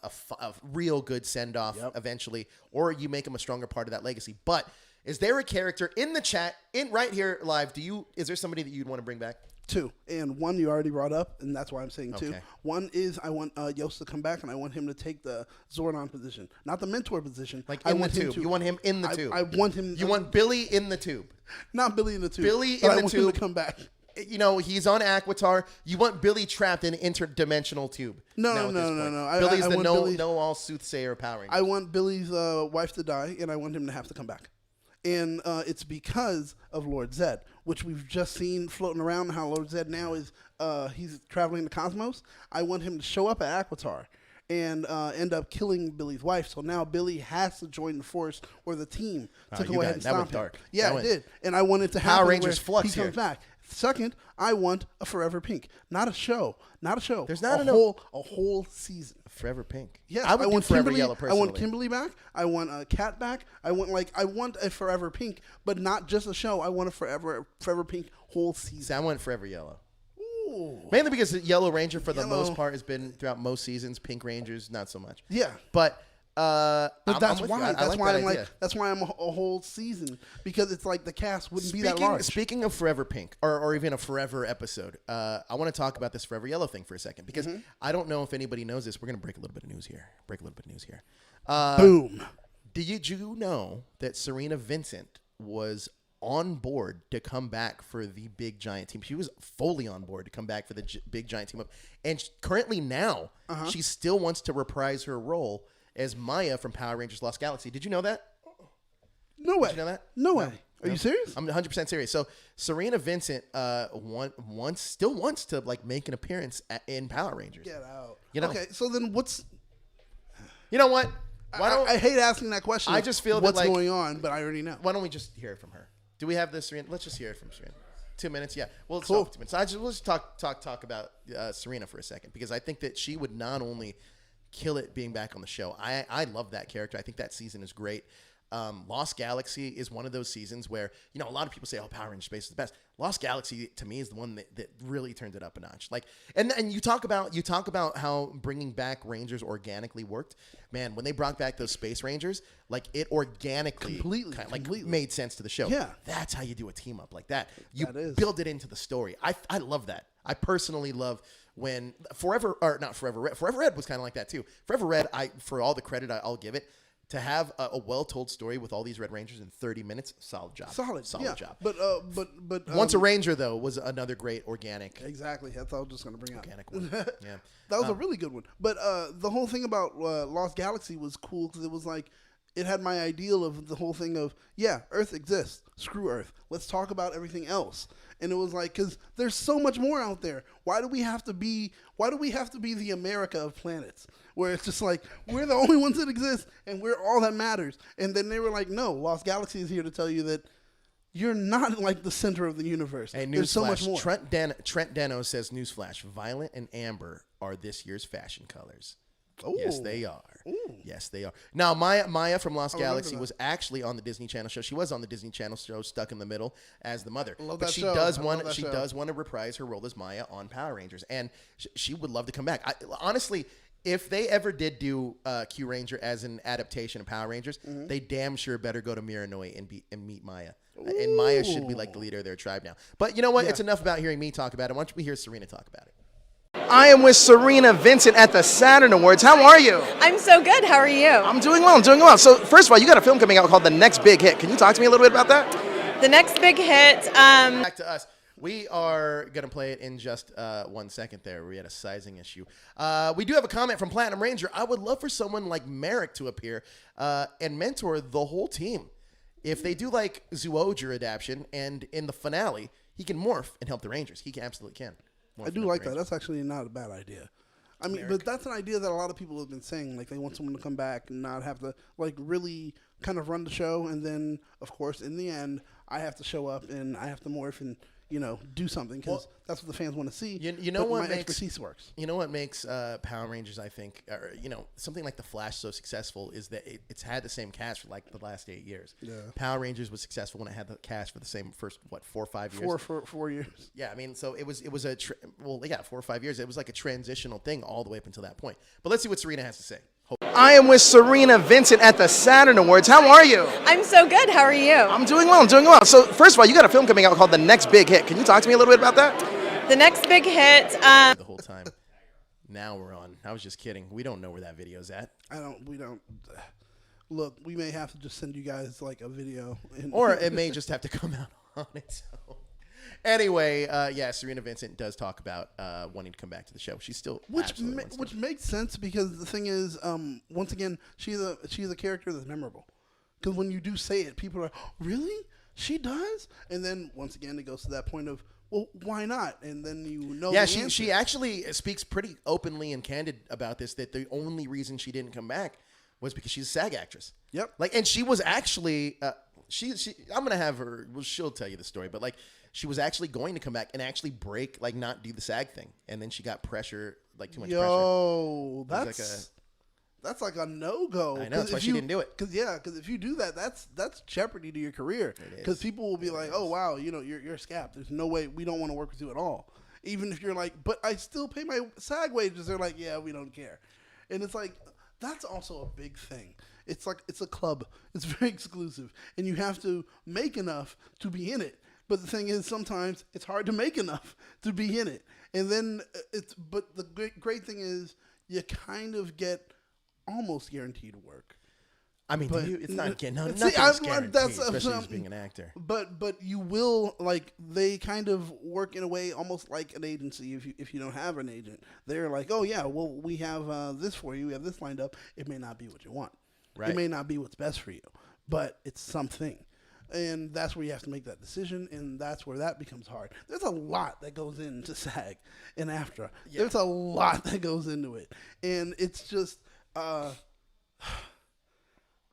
Speaker 2: real good send-off eventually, or you make him a stronger part of that legacy. But is there a character in the chat, right here live, is there somebody that you'd want to bring back?
Speaker 3: Two. And one you already brought up, and that's why I'm saying two.
Speaker 2: Okay.
Speaker 3: One is I want Yost to come back, and I want him to take the Zordon position. Not the mentor position.
Speaker 2: Like
Speaker 3: I
Speaker 2: in the
Speaker 3: want him
Speaker 2: tube.
Speaker 3: to-
Speaker 2: You want him in the
Speaker 3: I-
Speaker 2: tube.
Speaker 3: I want him.
Speaker 2: You want Billy in the tube.
Speaker 3: Not Billy in the tube.
Speaker 2: Billy
Speaker 3: but
Speaker 2: in
Speaker 3: I
Speaker 2: the
Speaker 3: want him
Speaker 2: tube.
Speaker 3: to come back.
Speaker 2: You know, he's on Aquitar. You want Billy trapped in an interdimensional tube.
Speaker 3: No.
Speaker 2: Billy's
Speaker 3: I
Speaker 2: the
Speaker 3: want Billy-
Speaker 2: know all soothsayer Power Ranger.
Speaker 3: I want Billy's wife to die, and I want him to have to come back. And it's because of Lord Zed, which we've just seen floating around. How Lord Zed now is he's traveling the cosmos. I want him to show up at Aquitar and end up killing Billy's wife. So now Billy has to join the force or the team to go ahead and stop him.
Speaker 2: dark.
Speaker 3: Yeah,
Speaker 2: That
Speaker 3: it
Speaker 2: went-
Speaker 3: did. And I want it to happen.
Speaker 2: Power Rangers
Speaker 3: where
Speaker 2: flux
Speaker 3: he comes
Speaker 2: here.
Speaker 3: back. Second, I want a Forever Pink, not a show,
Speaker 2: There's not
Speaker 3: a
Speaker 2: enough-
Speaker 3: whole season.
Speaker 2: Forever Pink.
Speaker 3: Yeah,
Speaker 2: I would
Speaker 3: want
Speaker 2: do Forever
Speaker 3: Kimberly,
Speaker 2: Yellow
Speaker 3: I
Speaker 2: personally.
Speaker 3: want Kimberly back. I want a Cat back. I want a Forever Pink, but not just a show. I want a Forever Pink whole season.
Speaker 2: See, I want Forever Yellow.
Speaker 3: Ooh.
Speaker 2: Mainly because the Yellow Ranger, for the
Speaker 3: Yellow.
Speaker 2: most part, has been throughout most seasons. Pink Rangers, not so much.
Speaker 3: Yeah.
Speaker 2: But
Speaker 3: But that's
Speaker 2: I'm with
Speaker 3: why.
Speaker 2: you. I
Speaker 3: That's
Speaker 2: like
Speaker 3: why
Speaker 2: that
Speaker 3: I'm
Speaker 2: idea.
Speaker 3: like. That's why I'm a whole season, because it's like the cast wouldn't be that large.
Speaker 2: Speaking of Forever Pink, or even a Forever episode, I want to talk about this Forever Yellow thing for a second, because I don't know if anybody knows this. We're going to break a little bit of news here.
Speaker 3: Boom.
Speaker 2: Did you know that Serena Vincent was on board to come back for the Big Giant Team? She was fully on board to come back for the Big Giant Team up. And currently now, she still wants to reprise her role as Maya from Power Rangers Lost Galaxy. Did you know that?
Speaker 3: No way.
Speaker 2: Did you know that?
Speaker 3: No way. Are you serious?
Speaker 2: I'm 100% serious. So Serena Vincent still wants to like make an appearance in Power Rangers.
Speaker 3: Get out.
Speaker 2: You know?
Speaker 3: Okay, so then what's?
Speaker 2: You know what? Why don't
Speaker 3: I hate asking that question.
Speaker 2: I just feel that,
Speaker 3: what's
Speaker 2: like-
Speaker 3: going on, but I already know.
Speaker 2: Why don't we just hear it from her? Do we have this, Serena? Let's just hear it from Serena. 2 minutes, yeah. Well, let's
Speaker 3: Cool.
Speaker 2: talk 2 minutes. Let's talk about Serena for a second, because I think that she would not only kill it being back on the show. I love that character. I think that season is great. Lost Galaxy is one of those seasons where, you know, a lot of people say, oh, Power Ranger Space is the best. Lost Galaxy, to me, is the one that really turned it up a notch. Like, and you talk about how bringing back Rangers organically worked. Man, when they brought back those Space Rangers, like, it organically
Speaker 3: completely
Speaker 2: made sense to the show.
Speaker 3: Yeah.
Speaker 2: That's how you do a team up like that. You
Speaker 3: That is.
Speaker 2: build it into the story. I love that. I personally love when Forever Red was kind of like that too. Forever Red, for all the credit I'll give it, to have a well-told story with all these Red Rangers in 30 minutes, solid job.
Speaker 3: Solid
Speaker 2: yeah.
Speaker 3: job. But
Speaker 2: Once a Ranger, though, was another great organic
Speaker 3: exactly. That's what I was just gonna bring up.
Speaker 2: organic one. Yeah.
Speaker 3: That was a really good one. But the whole thing about Lost Galaxy was cool because it was like, it had my ideal of the whole thing of, yeah, Earth exists. Screw Earth. Let's talk about everything else. And it was like, because there's so much more out there. Why do we have to be the America of planets? Where it's just like, we're the only ones that exist and we're all that matters. And then they were like, no, Lost Galaxy is here to tell you that you're not like the center of the universe.
Speaker 2: Hey,
Speaker 3: there's so much more.
Speaker 2: Trent Deno says, newsflash, violet and amber are this year's fashion colors.
Speaker 3: Ooh.
Speaker 2: Yes, they are.
Speaker 3: Ooh.
Speaker 2: Yes, they are. Now, Maya from Lost
Speaker 3: remember
Speaker 2: Galaxy
Speaker 3: that.
Speaker 2: was actually on the Disney Channel show. She was on the Disney Channel show, Stuck in the Middle, as the mother.
Speaker 3: Love
Speaker 2: but
Speaker 3: that
Speaker 2: she
Speaker 3: show.
Speaker 2: does
Speaker 3: I
Speaker 2: want
Speaker 3: love that
Speaker 2: she
Speaker 3: show.
Speaker 2: does want to reprise her role as Maya on Power Rangers, and she would love to come back. Honestly, if they ever did do Q Ranger as an adaptation of Power Rangers, they damn sure better go to Miranoi and meet Maya. And Maya should be like the leader of their tribe now. But you know what?
Speaker 3: Yeah.
Speaker 2: It's enough about hearing me talk about it. Why don't we hear Serena talk about it? I am with Serena Vincent at the Saturn Awards. How are you?
Speaker 4: I'm so good. How are you?
Speaker 2: I'm doing well. So first of all, you got a film coming out called The Next Big Hit. Can you talk to me a little bit about that?
Speaker 4: The next big hit.
Speaker 2: Back to us. We are going to play it in just 1 second there. We had a sizing issue. We do have a comment from Platinum Ranger. I would love for someone like Merrick to appear and mentor the whole team. If they do like Zoojer adaptation and in the finale, he can morph and help the Rangers. He absolutely can.
Speaker 3: I do like that. That's actually not a bad idea. I mean, but that's an idea that a lot of people have been saying. Like, they want someone to come back and not have to, like, really kind of run the show. And then, of course, in the end, I have to show up and I have to morph and, you know, do something because that's what the fans want to see.
Speaker 2: You know
Speaker 3: but
Speaker 2: what
Speaker 3: my
Speaker 2: makes
Speaker 3: expertise works.
Speaker 2: You know what makes Power Rangers, I think, or you know, something like The Flash so successful is that it's had the same cast for like the last 8 years.
Speaker 3: Yeah.
Speaker 2: Power Rangers was successful when it had the cast for the same first 4 or 5 years.
Speaker 3: 4 years.
Speaker 2: Yeah, I mean, so it was 4 or 5 years. It was like a transitional thing all the way up until that point. But let's see what Serena has to say. I am with Serena Vincent at the Saturn Awards. How are you?
Speaker 4: I'm so good. How are you?
Speaker 2: I'm doing well. So first of all, you got a film coming out called The Next Big Hit. Can you talk to me a little bit about that?
Speaker 4: The next big hit.
Speaker 2: The whole time. Now we're on. I was just kidding. We don't know where that video's at.
Speaker 3: We don't. Look, we may have to just send you guys like a video.
Speaker 2: Or it may just have to come out on its own. Anyway, Serena Vincent does talk about wanting to come back to the show. She's still
Speaker 3: which makes sense because the thing is, once again, she's a character that's memorable. Because when you do say it, people are like, oh, really? She does? And then once again, it goes to that point of, well, why not? And then
Speaker 2: Yeah, she actually speaks pretty openly and candid about this. That the only reason she didn't come back was because she's a SAG actress.
Speaker 3: Yep.
Speaker 2: And she was actually I'm gonna have her. Well, she'll tell you the story, but she was actually going to come back and actually break, not do the SAG thing, and then she got pressure, too much pressure.
Speaker 3: Yo, that's like a no-go.
Speaker 2: I know, that's why she didn't do it.
Speaker 3: Because if you do that, that's jeopardy to your career. Because people will be like, oh, wow, you're a scap. There's no way, we don't want to work with you at all. Even if you're like, but I still pay my SAG wages. They're like, yeah, we don't care. And it's like, that's also a big thing. It's like, it's a club. It's very exclusive. And you have to make enough to be in it. But the thing is, sometimes it's hard to make enough to be in it. And then but the great thing is you kind of get almost guaranteed work.
Speaker 2: I mean, it's not nothing's guaranteed, especially as being an actor.
Speaker 3: But you will, they kind of work in a way almost like an agency. If you don't have an agent, they're like, oh yeah, well we have this for you. We have this lined up. It may not be what you want. Right. It may not be what's best for you, but it's something. And that's where you have to make that decision, and that's where that becomes hard. There's a lot that goes into SAG and AFTRA. Yeah. There's a lot that goes into it. And it's just, the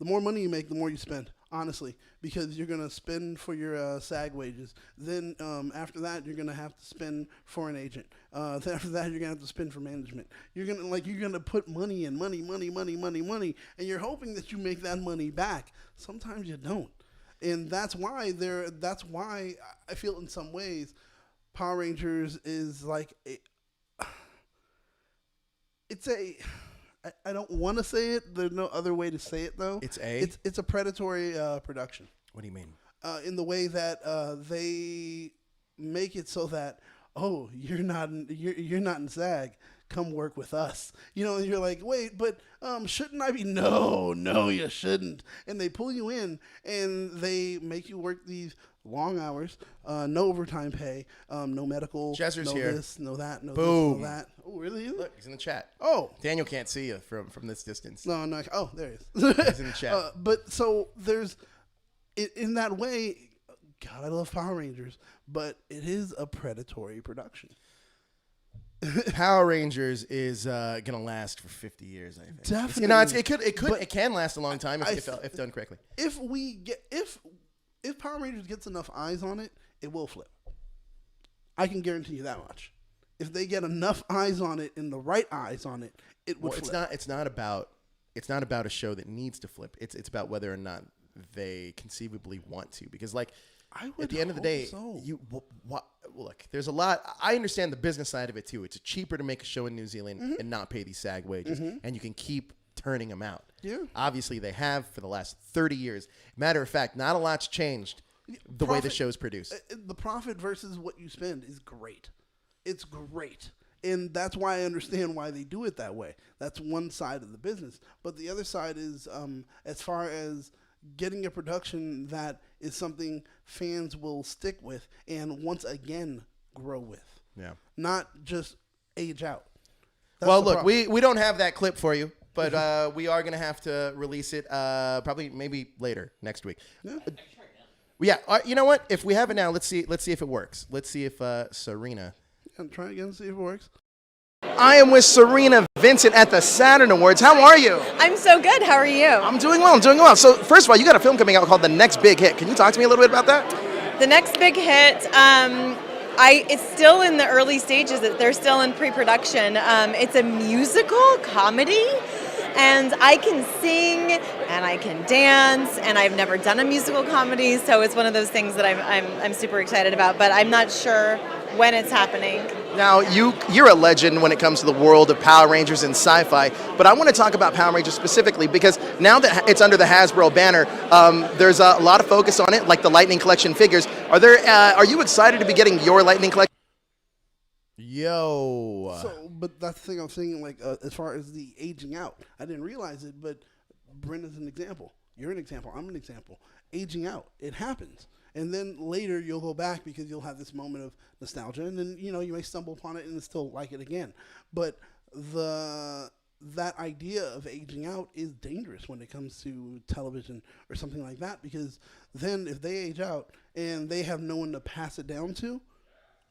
Speaker 3: more money you make, the more you spend, honestly, because you're going to spend for your SAG wages. Then after that, you're going to have to spend for an agent. Then after that, you're going to have to spend for management. You're going to put money in, money, and you're hoping that you make that money back. Sometimes you don't. And that's why I feel in some ways Power Rangers is like I don't want to say it. There's no other way to say it though. It's a predatory production.
Speaker 2: What do you mean?
Speaker 3: In the way that they make it so that you're not in SAG. Come work with us. And you're like, wait, but shouldn't I be? No, you shouldn't. And they pull you in and they make you work these long hours, no overtime pay, no medical,
Speaker 2: Jazzer's
Speaker 3: no
Speaker 2: here.
Speaker 3: This, no that, no
Speaker 2: Boom.
Speaker 3: this, no that. Oh, really?
Speaker 2: Look, he's in the chat.
Speaker 3: Oh.
Speaker 2: Daniel can't see you from this distance.
Speaker 3: No. Oh, there he
Speaker 2: is. He's in the chat.
Speaker 3: But so there's, in that way, God, I love Power Rangers, but it is a predatory production.
Speaker 2: Power Rangers is gonna last for 50 years, I think.
Speaker 3: Definitely.
Speaker 2: It can last a long time if done correctly.
Speaker 3: If Power Rangers gets enough eyes on it, it will flip. I can guarantee you that much. If they get enough eyes on it and the right eyes on it, it would flip.
Speaker 2: It's not about a show that needs to flip. It's about whether or not they conceivably want to, because at the end of the day, look, there's a lot. I understand the business side of it too. It's cheaper to make a show in New Zealand and not pay these SAG wages, and you can keep turning them out.
Speaker 3: Yeah.
Speaker 2: Obviously, they have for the last 30 years. Matter of fact, not a lot's changed the way the show's produced.
Speaker 3: The profit versus what you spend is great. It's great. And that's why I understand why they do it that way. That's one side of the business. But the other side is as far as getting a production that is something fans will stick with and once again grow with.
Speaker 2: Yeah.
Speaker 3: Not just age out.
Speaker 2: Well, look, we don't have that clip for you, but we are going to have to release it maybe later next week.
Speaker 3: Yeah.
Speaker 2: You know what? If we have it now, let's see if it works. Let's see if Serena.
Speaker 3: Try again, see if it works.
Speaker 2: I am with Serena Vincent at the Saturn Awards. How are you?
Speaker 4: I'm so good. How are you?
Speaker 2: I'm doing well. So first of all, you got a film coming out called The Next Big Hit. Can you talk to me a little bit about that?
Speaker 4: The Next Big Hit, it's still in the early stages. They're still in pre-production. It's a musical comedy, and I can sing and I can dance, and I've never done a musical comedy, so it's one of those things that I'm super excited about, but I'm not sure when it's happening.
Speaker 2: Now, you're a legend when it comes to the world of Power Rangers and sci-fi, but I want to talk about Power Rangers specifically because now that it's under the Hasbro banner, there's a lot of focus on it, like the Lightning Collection figures. Are you excited to be getting your Lightning Collection? Yo.
Speaker 3: So, but that's the thing I'm saying. Like, as far as the aging out, I didn't realize it, but Brenda's an example. You're an example. I'm an example. Aging out, it happens. And then later you'll go back because you'll have this moment of nostalgia, and then you may stumble upon it and still like it again. But that idea of aging out is dangerous when it comes to television or something like that, because then if they age out and they have no one to pass it down to,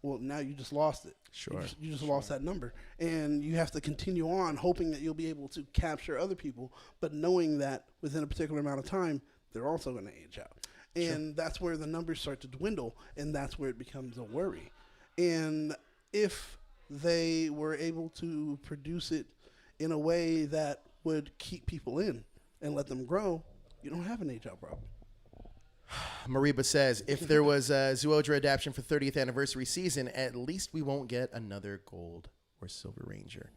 Speaker 3: well, now you just lost it.
Speaker 2: Sure.
Speaker 3: You just lost that number. And you have to continue on hoping that you'll be able to capture other people, but knowing that within a particular amount of time, they're also going to age out. And that's where the numbers start to dwindle, and that's where it becomes a worry. And if they were able to produce it in a way that would keep people in and let them grow, you don't have an age-out problem.
Speaker 2: Mariba says, if there was a Zoodra adaptation for 30th anniversary season, at least we won't get another Gold or Silver Ranger.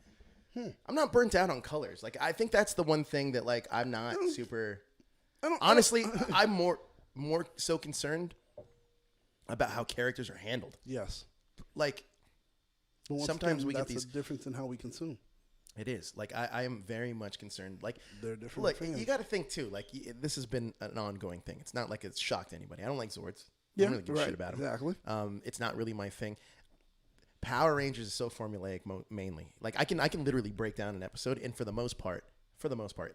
Speaker 2: I'm not burnt out on colors. Like, I think that's the one thing that, like, I'm not super... Honestly, I'm more so concerned about how characters are handled.
Speaker 3: Yes.
Speaker 2: Like, sometimes we get these...
Speaker 3: That's a difference in how we consume.
Speaker 2: It is. Like, I am very much concerned. Like,
Speaker 3: they're different.
Speaker 2: Look,
Speaker 3: fans.
Speaker 2: you got to think, too. Like, this has been an ongoing thing. It's not like it's shocked anybody. I don't like Zords. I don't really give a shit about them.
Speaker 3: Exactly.
Speaker 2: It's not really my thing. Power Rangers is so formulaic, mainly. Like, I can literally break down an episode, and for the most part,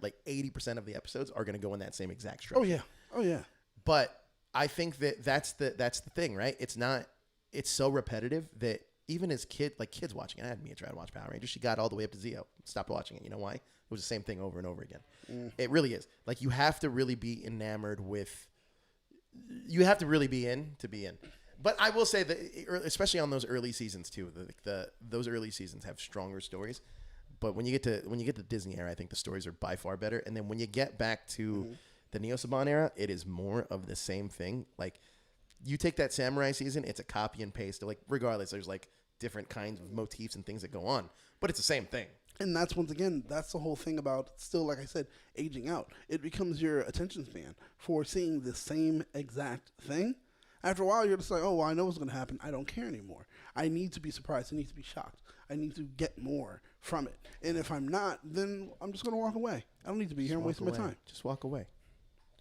Speaker 2: like 80% of the episodes are going to go in that same exact structure.
Speaker 3: Oh yeah.
Speaker 2: But I think that's the thing, right? It's so repetitive that even as kids watching it, I had Mia try to watch Power Rangers. She got all the way up to Zeo, stopped watching it. You know why? It was the same thing over and over again. It really is. Like, you have to really be enamored with. You have to really be in to be in. But I will say that, especially on those early seasons too, those early seasons have stronger stories. But when you get to Disney era, I think the stories are by far better. And then when you get back to the Neo Saban era, it is more of the same thing. Like, you take that Samurai season, it's a copy and paste. Like, regardless, there's like different kinds of motifs and things that go on, but it's the same thing.
Speaker 3: And that's, once again, that's the whole thing about, still, like I said, aging out. It becomes your attention span for seeing the same exact thing. After a while, you're just like, oh, well, I know what's going to happen. I don't care anymore. I need to be surprised. I need to be shocked. I need to get more from it. And if I'm not, then I'm just going to walk away. I don't need to be here and waste my time.
Speaker 2: Just walk away.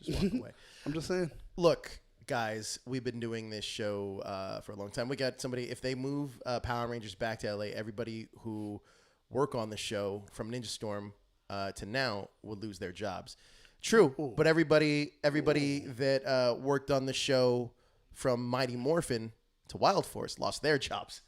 Speaker 2: Just walk away.
Speaker 3: I'm just saying.
Speaker 2: Look, guys, we've been doing this show for a long time. We got somebody, if they move Power Rangers back to LA, everybody who work on the show from Ninja Storm to now would lose their jobs. True, but everybody that worked on the show from Mighty Morphin to Wild Force lost their jobs.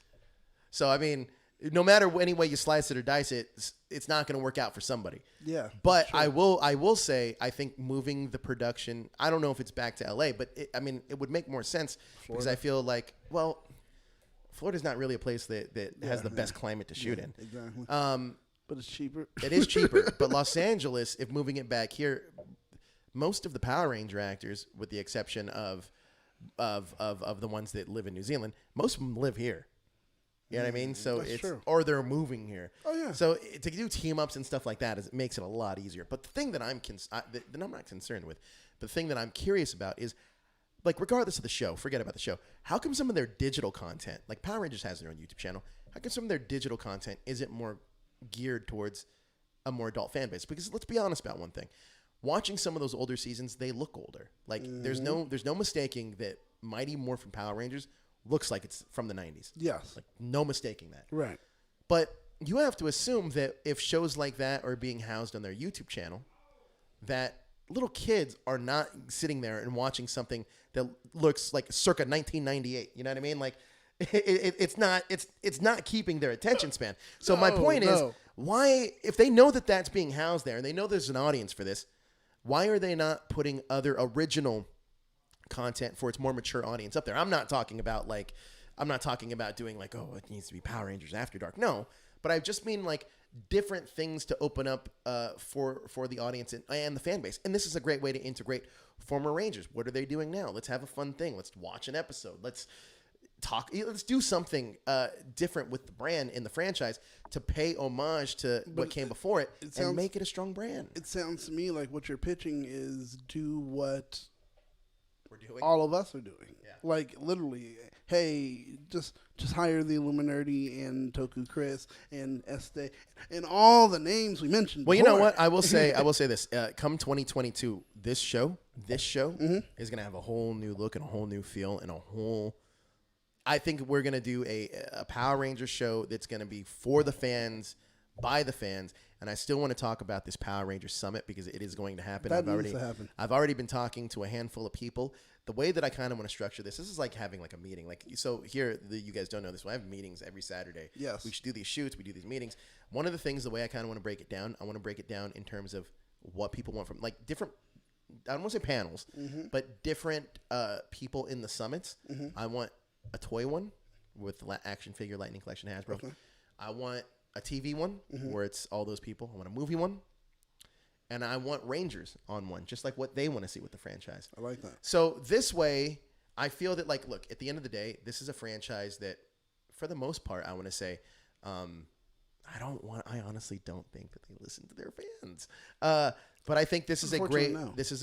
Speaker 2: So, I mean, no matter any way you slice it or dice it, it's not going to work out for somebody.
Speaker 3: Yeah.
Speaker 2: But I will say, I think moving the production, I don't know if it's back to LA, but it would make more sense because I feel like, well, Florida's not really a place that has the best climate to shoot in.
Speaker 3: Exactly. But it's cheaper.
Speaker 2: It is cheaper. But Los Angeles, if moving it back here, most of the Power Ranger actors, with the exception of the ones that live in New Zealand, most of them live here. You know what I mean? So
Speaker 3: That's true.
Speaker 2: Or they're moving here.
Speaker 3: Oh yeah.
Speaker 2: So to do team ups and stuff like that, it makes it a lot easier. But the thing that I'm not concerned with, but the thing that I'm curious about is, like, regardless of the show, forget about the show. How come some of their digital content, like Power Rangers has their own YouTube channel, how come some of their digital content isn't more geared towards a more adult fan base? Because let's be honest about one thing. Watching some of those older seasons, they look older. Like, there's no mistaking that Mighty Morphin Power Rangers looks like it's from the 90s.
Speaker 3: Yes.
Speaker 2: Like, no mistaking that.
Speaker 3: Right.
Speaker 2: But you have to assume that if shows like that are being housed on their YouTube channel, that little kids are not sitting there and watching something that looks like circa 1998. You know what I mean? Like, it's not keeping their attention span. So my point is, why, if they know that that's being housed there and they know there's an audience for this, why are they not putting other original content for its more mature audience up there? I'm not talking about doing like, oh, it needs to be Power Rangers After Dark. No, but I just mean like different things to open up for the audience and the fan base. And this is a great way to integrate former Rangers. What are they doing now? Let's have a fun thing. Let's watch an episode. Let's do something different with the brand in the franchise to pay homage to what came before it and make it a strong brand.
Speaker 3: It sounds to me like what you're pitching is do what
Speaker 2: we're doing.
Speaker 3: All of us are doing.
Speaker 2: Yeah.
Speaker 3: Like, literally, hey, just hire the Illuminerdi and Toku Chris and Este and all the names we mentioned.
Speaker 2: Well,
Speaker 3: before.
Speaker 2: you know what? I will say this. Come 2022, this show is gonna have a whole new look and a whole new feel and a whole. I think we're gonna do a Power Rangers show that's gonna be for the fans, by the fans, and I still want to talk about this Power Rangers Summit because it is going to happen.
Speaker 3: That needs to happen.
Speaker 2: I've already been talking to a handful of people. The way that I kind of want to structure this is like having like a meeting. Like so, here you guys don't know this. I have meetings every Saturday.
Speaker 3: Yes,
Speaker 2: we should do these shoots. We do these meetings. One of the things, the way I kind of want to break it down, I want to break it down in terms of what people want from like different. I don't want to say panels, but different people in the summits. I want a toy one with action figure Lightning Collection Hasbro.
Speaker 3: Okay.
Speaker 2: I want a TV one where it's all those people. I want a movie one. And I want Rangers on one, just like what they want to see with the franchise.
Speaker 3: I like that.
Speaker 2: So this way, I feel that, like, look, at the end of the day, this is a franchise that, for the most part, I want to say, I honestly don't think that they listen to their fans. But I think this is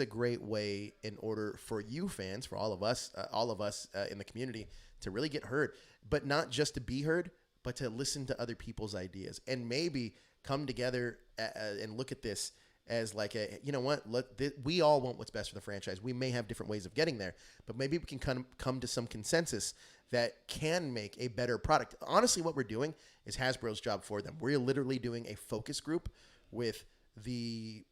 Speaker 2: a great way in order for you fans, for all of us in the community to really get heard, but not just to be heard, but to listen to other people's ideas and maybe come together and look at this as like you know what, we all want what's best for the franchise. We may have different ways of getting there, but maybe we can come to some consensus that can make a better product. Honestly, what we're doing is Hasbro's job for them. We're literally doing a focus group with the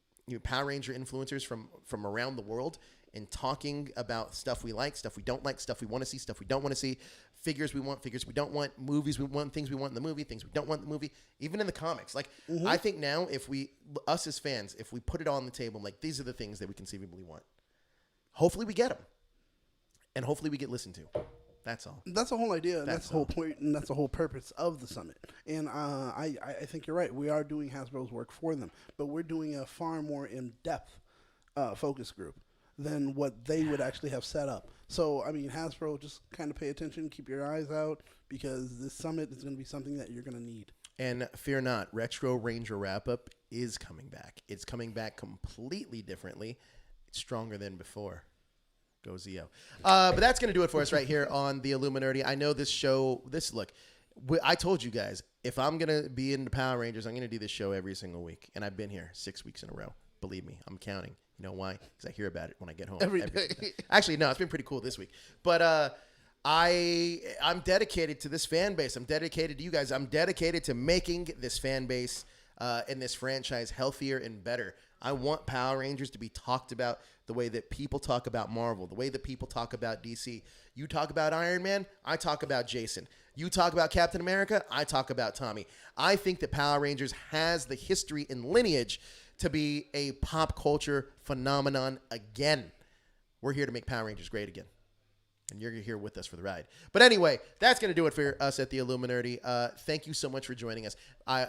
Speaker 2: Power Ranger influencers from around the world and talking about stuff we like, stuff we don't like, stuff we want to see, stuff we don't want to see, figures we want, figures we don't want, movies we want, things we want in the movie, things we don't want in the movie, even in the comics. Like, I think now us as fans, if we put it on the table, like, these are the things that we conceivably want. Hopefully we get them. And hopefully we get listened to. That's all.
Speaker 3: That's the whole idea, and that's the whole point, and that's the whole purpose of the summit. And I think you're right. We are doing Hasbro's work for them, but we're doing a far more in-depth focus group than what they would actually have set up. So, I mean, Hasbro, just kind of pay attention, keep your eyes out, because this summit is going to be something that you're going to need.
Speaker 2: And fear not, Retro Ranger Wrap-Up is coming back. It's coming back completely differently. It's stronger than before. Go Zio. But that's going to do it for us right here on the Illuminerdi. I know I told you guys, if I'm going to be into Power Rangers, I'm going to do this show every single week. And I've been here 6 weeks in a row. Believe me, I'm counting. You know why? Because I hear about it when I get home.
Speaker 3: Every day.
Speaker 2: Actually, no, it's been pretty cool this week. But I'm dedicated to this fan base. I'm dedicated to you guys. I'm dedicated to making this fan base and this franchise healthier and better. I want Power Rangers to be talked about the way that people talk about Marvel, the way that people talk about DC. You talk about Iron Man, I talk about Jason. You talk about Captain America, I talk about Tommy. I think that Power Rangers has the history and lineage to be a pop culture phenomenon again. We're here to make Power Rangers great again. And you're here with us for the ride. But anyway, that's going to do it for us at the Illuminerdi. Thank you so much for joining us.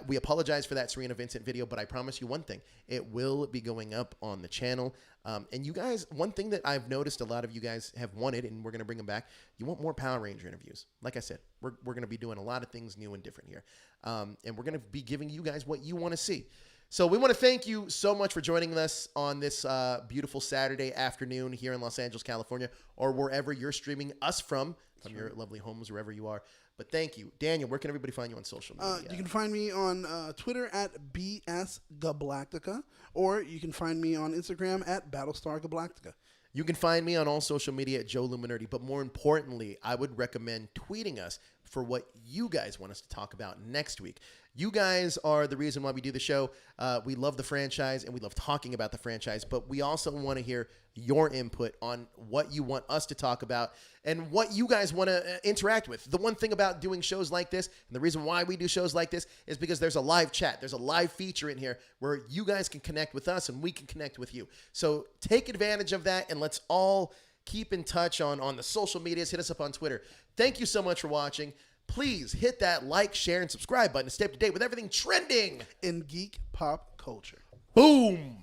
Speaker 2: We apologize for that Serena Vincent video, but I promise you one thing. It will be going up on the channel. And you guys, one thing that I've noticed a lot of you guys have wanted, and we're going to bring them back, you want more Power Ranger interviews. Like I said, we're going to be doing a lot of things new and different here. And we're going to be giving you guys what you want to see. So we want to thank you so much for joining us on this beautiful Saturday afternoon here in Los Angeles, California, or wherever you're streaming us from your lovely homes, wherever you are. But thank you. Daniel, where can everybody find you on social media?
Speaker 3: You can find me on Twitter at BSGalactica, or you can find me on Instagram at Battlestar Galactica.
Speaker 2: You can find me on all social media at Joe Luminerdi, but more importantly, I would recommend tweeting us for what you guys want us to talk about next week. You guys are the reason why we do the show. We love the franchise, and we love talking about the franchise, but we also want to hear your input on what you want us to talk about and what you guys want to interact with. The one thing about doing shows like this, and the reason why we do shows like this, is because there's a live chat. There's a live feature in here where you guys can connect with us and we can connect with you. So take advantage of that, and let's all keep in touch on the social medias. Hit us up on Twitter. Thank you so much for watching. Please hit that like, share, and subscribe button to stay up to date with everything trending
Speaker 3: in geek pop culture.
Speaker 2: Boom!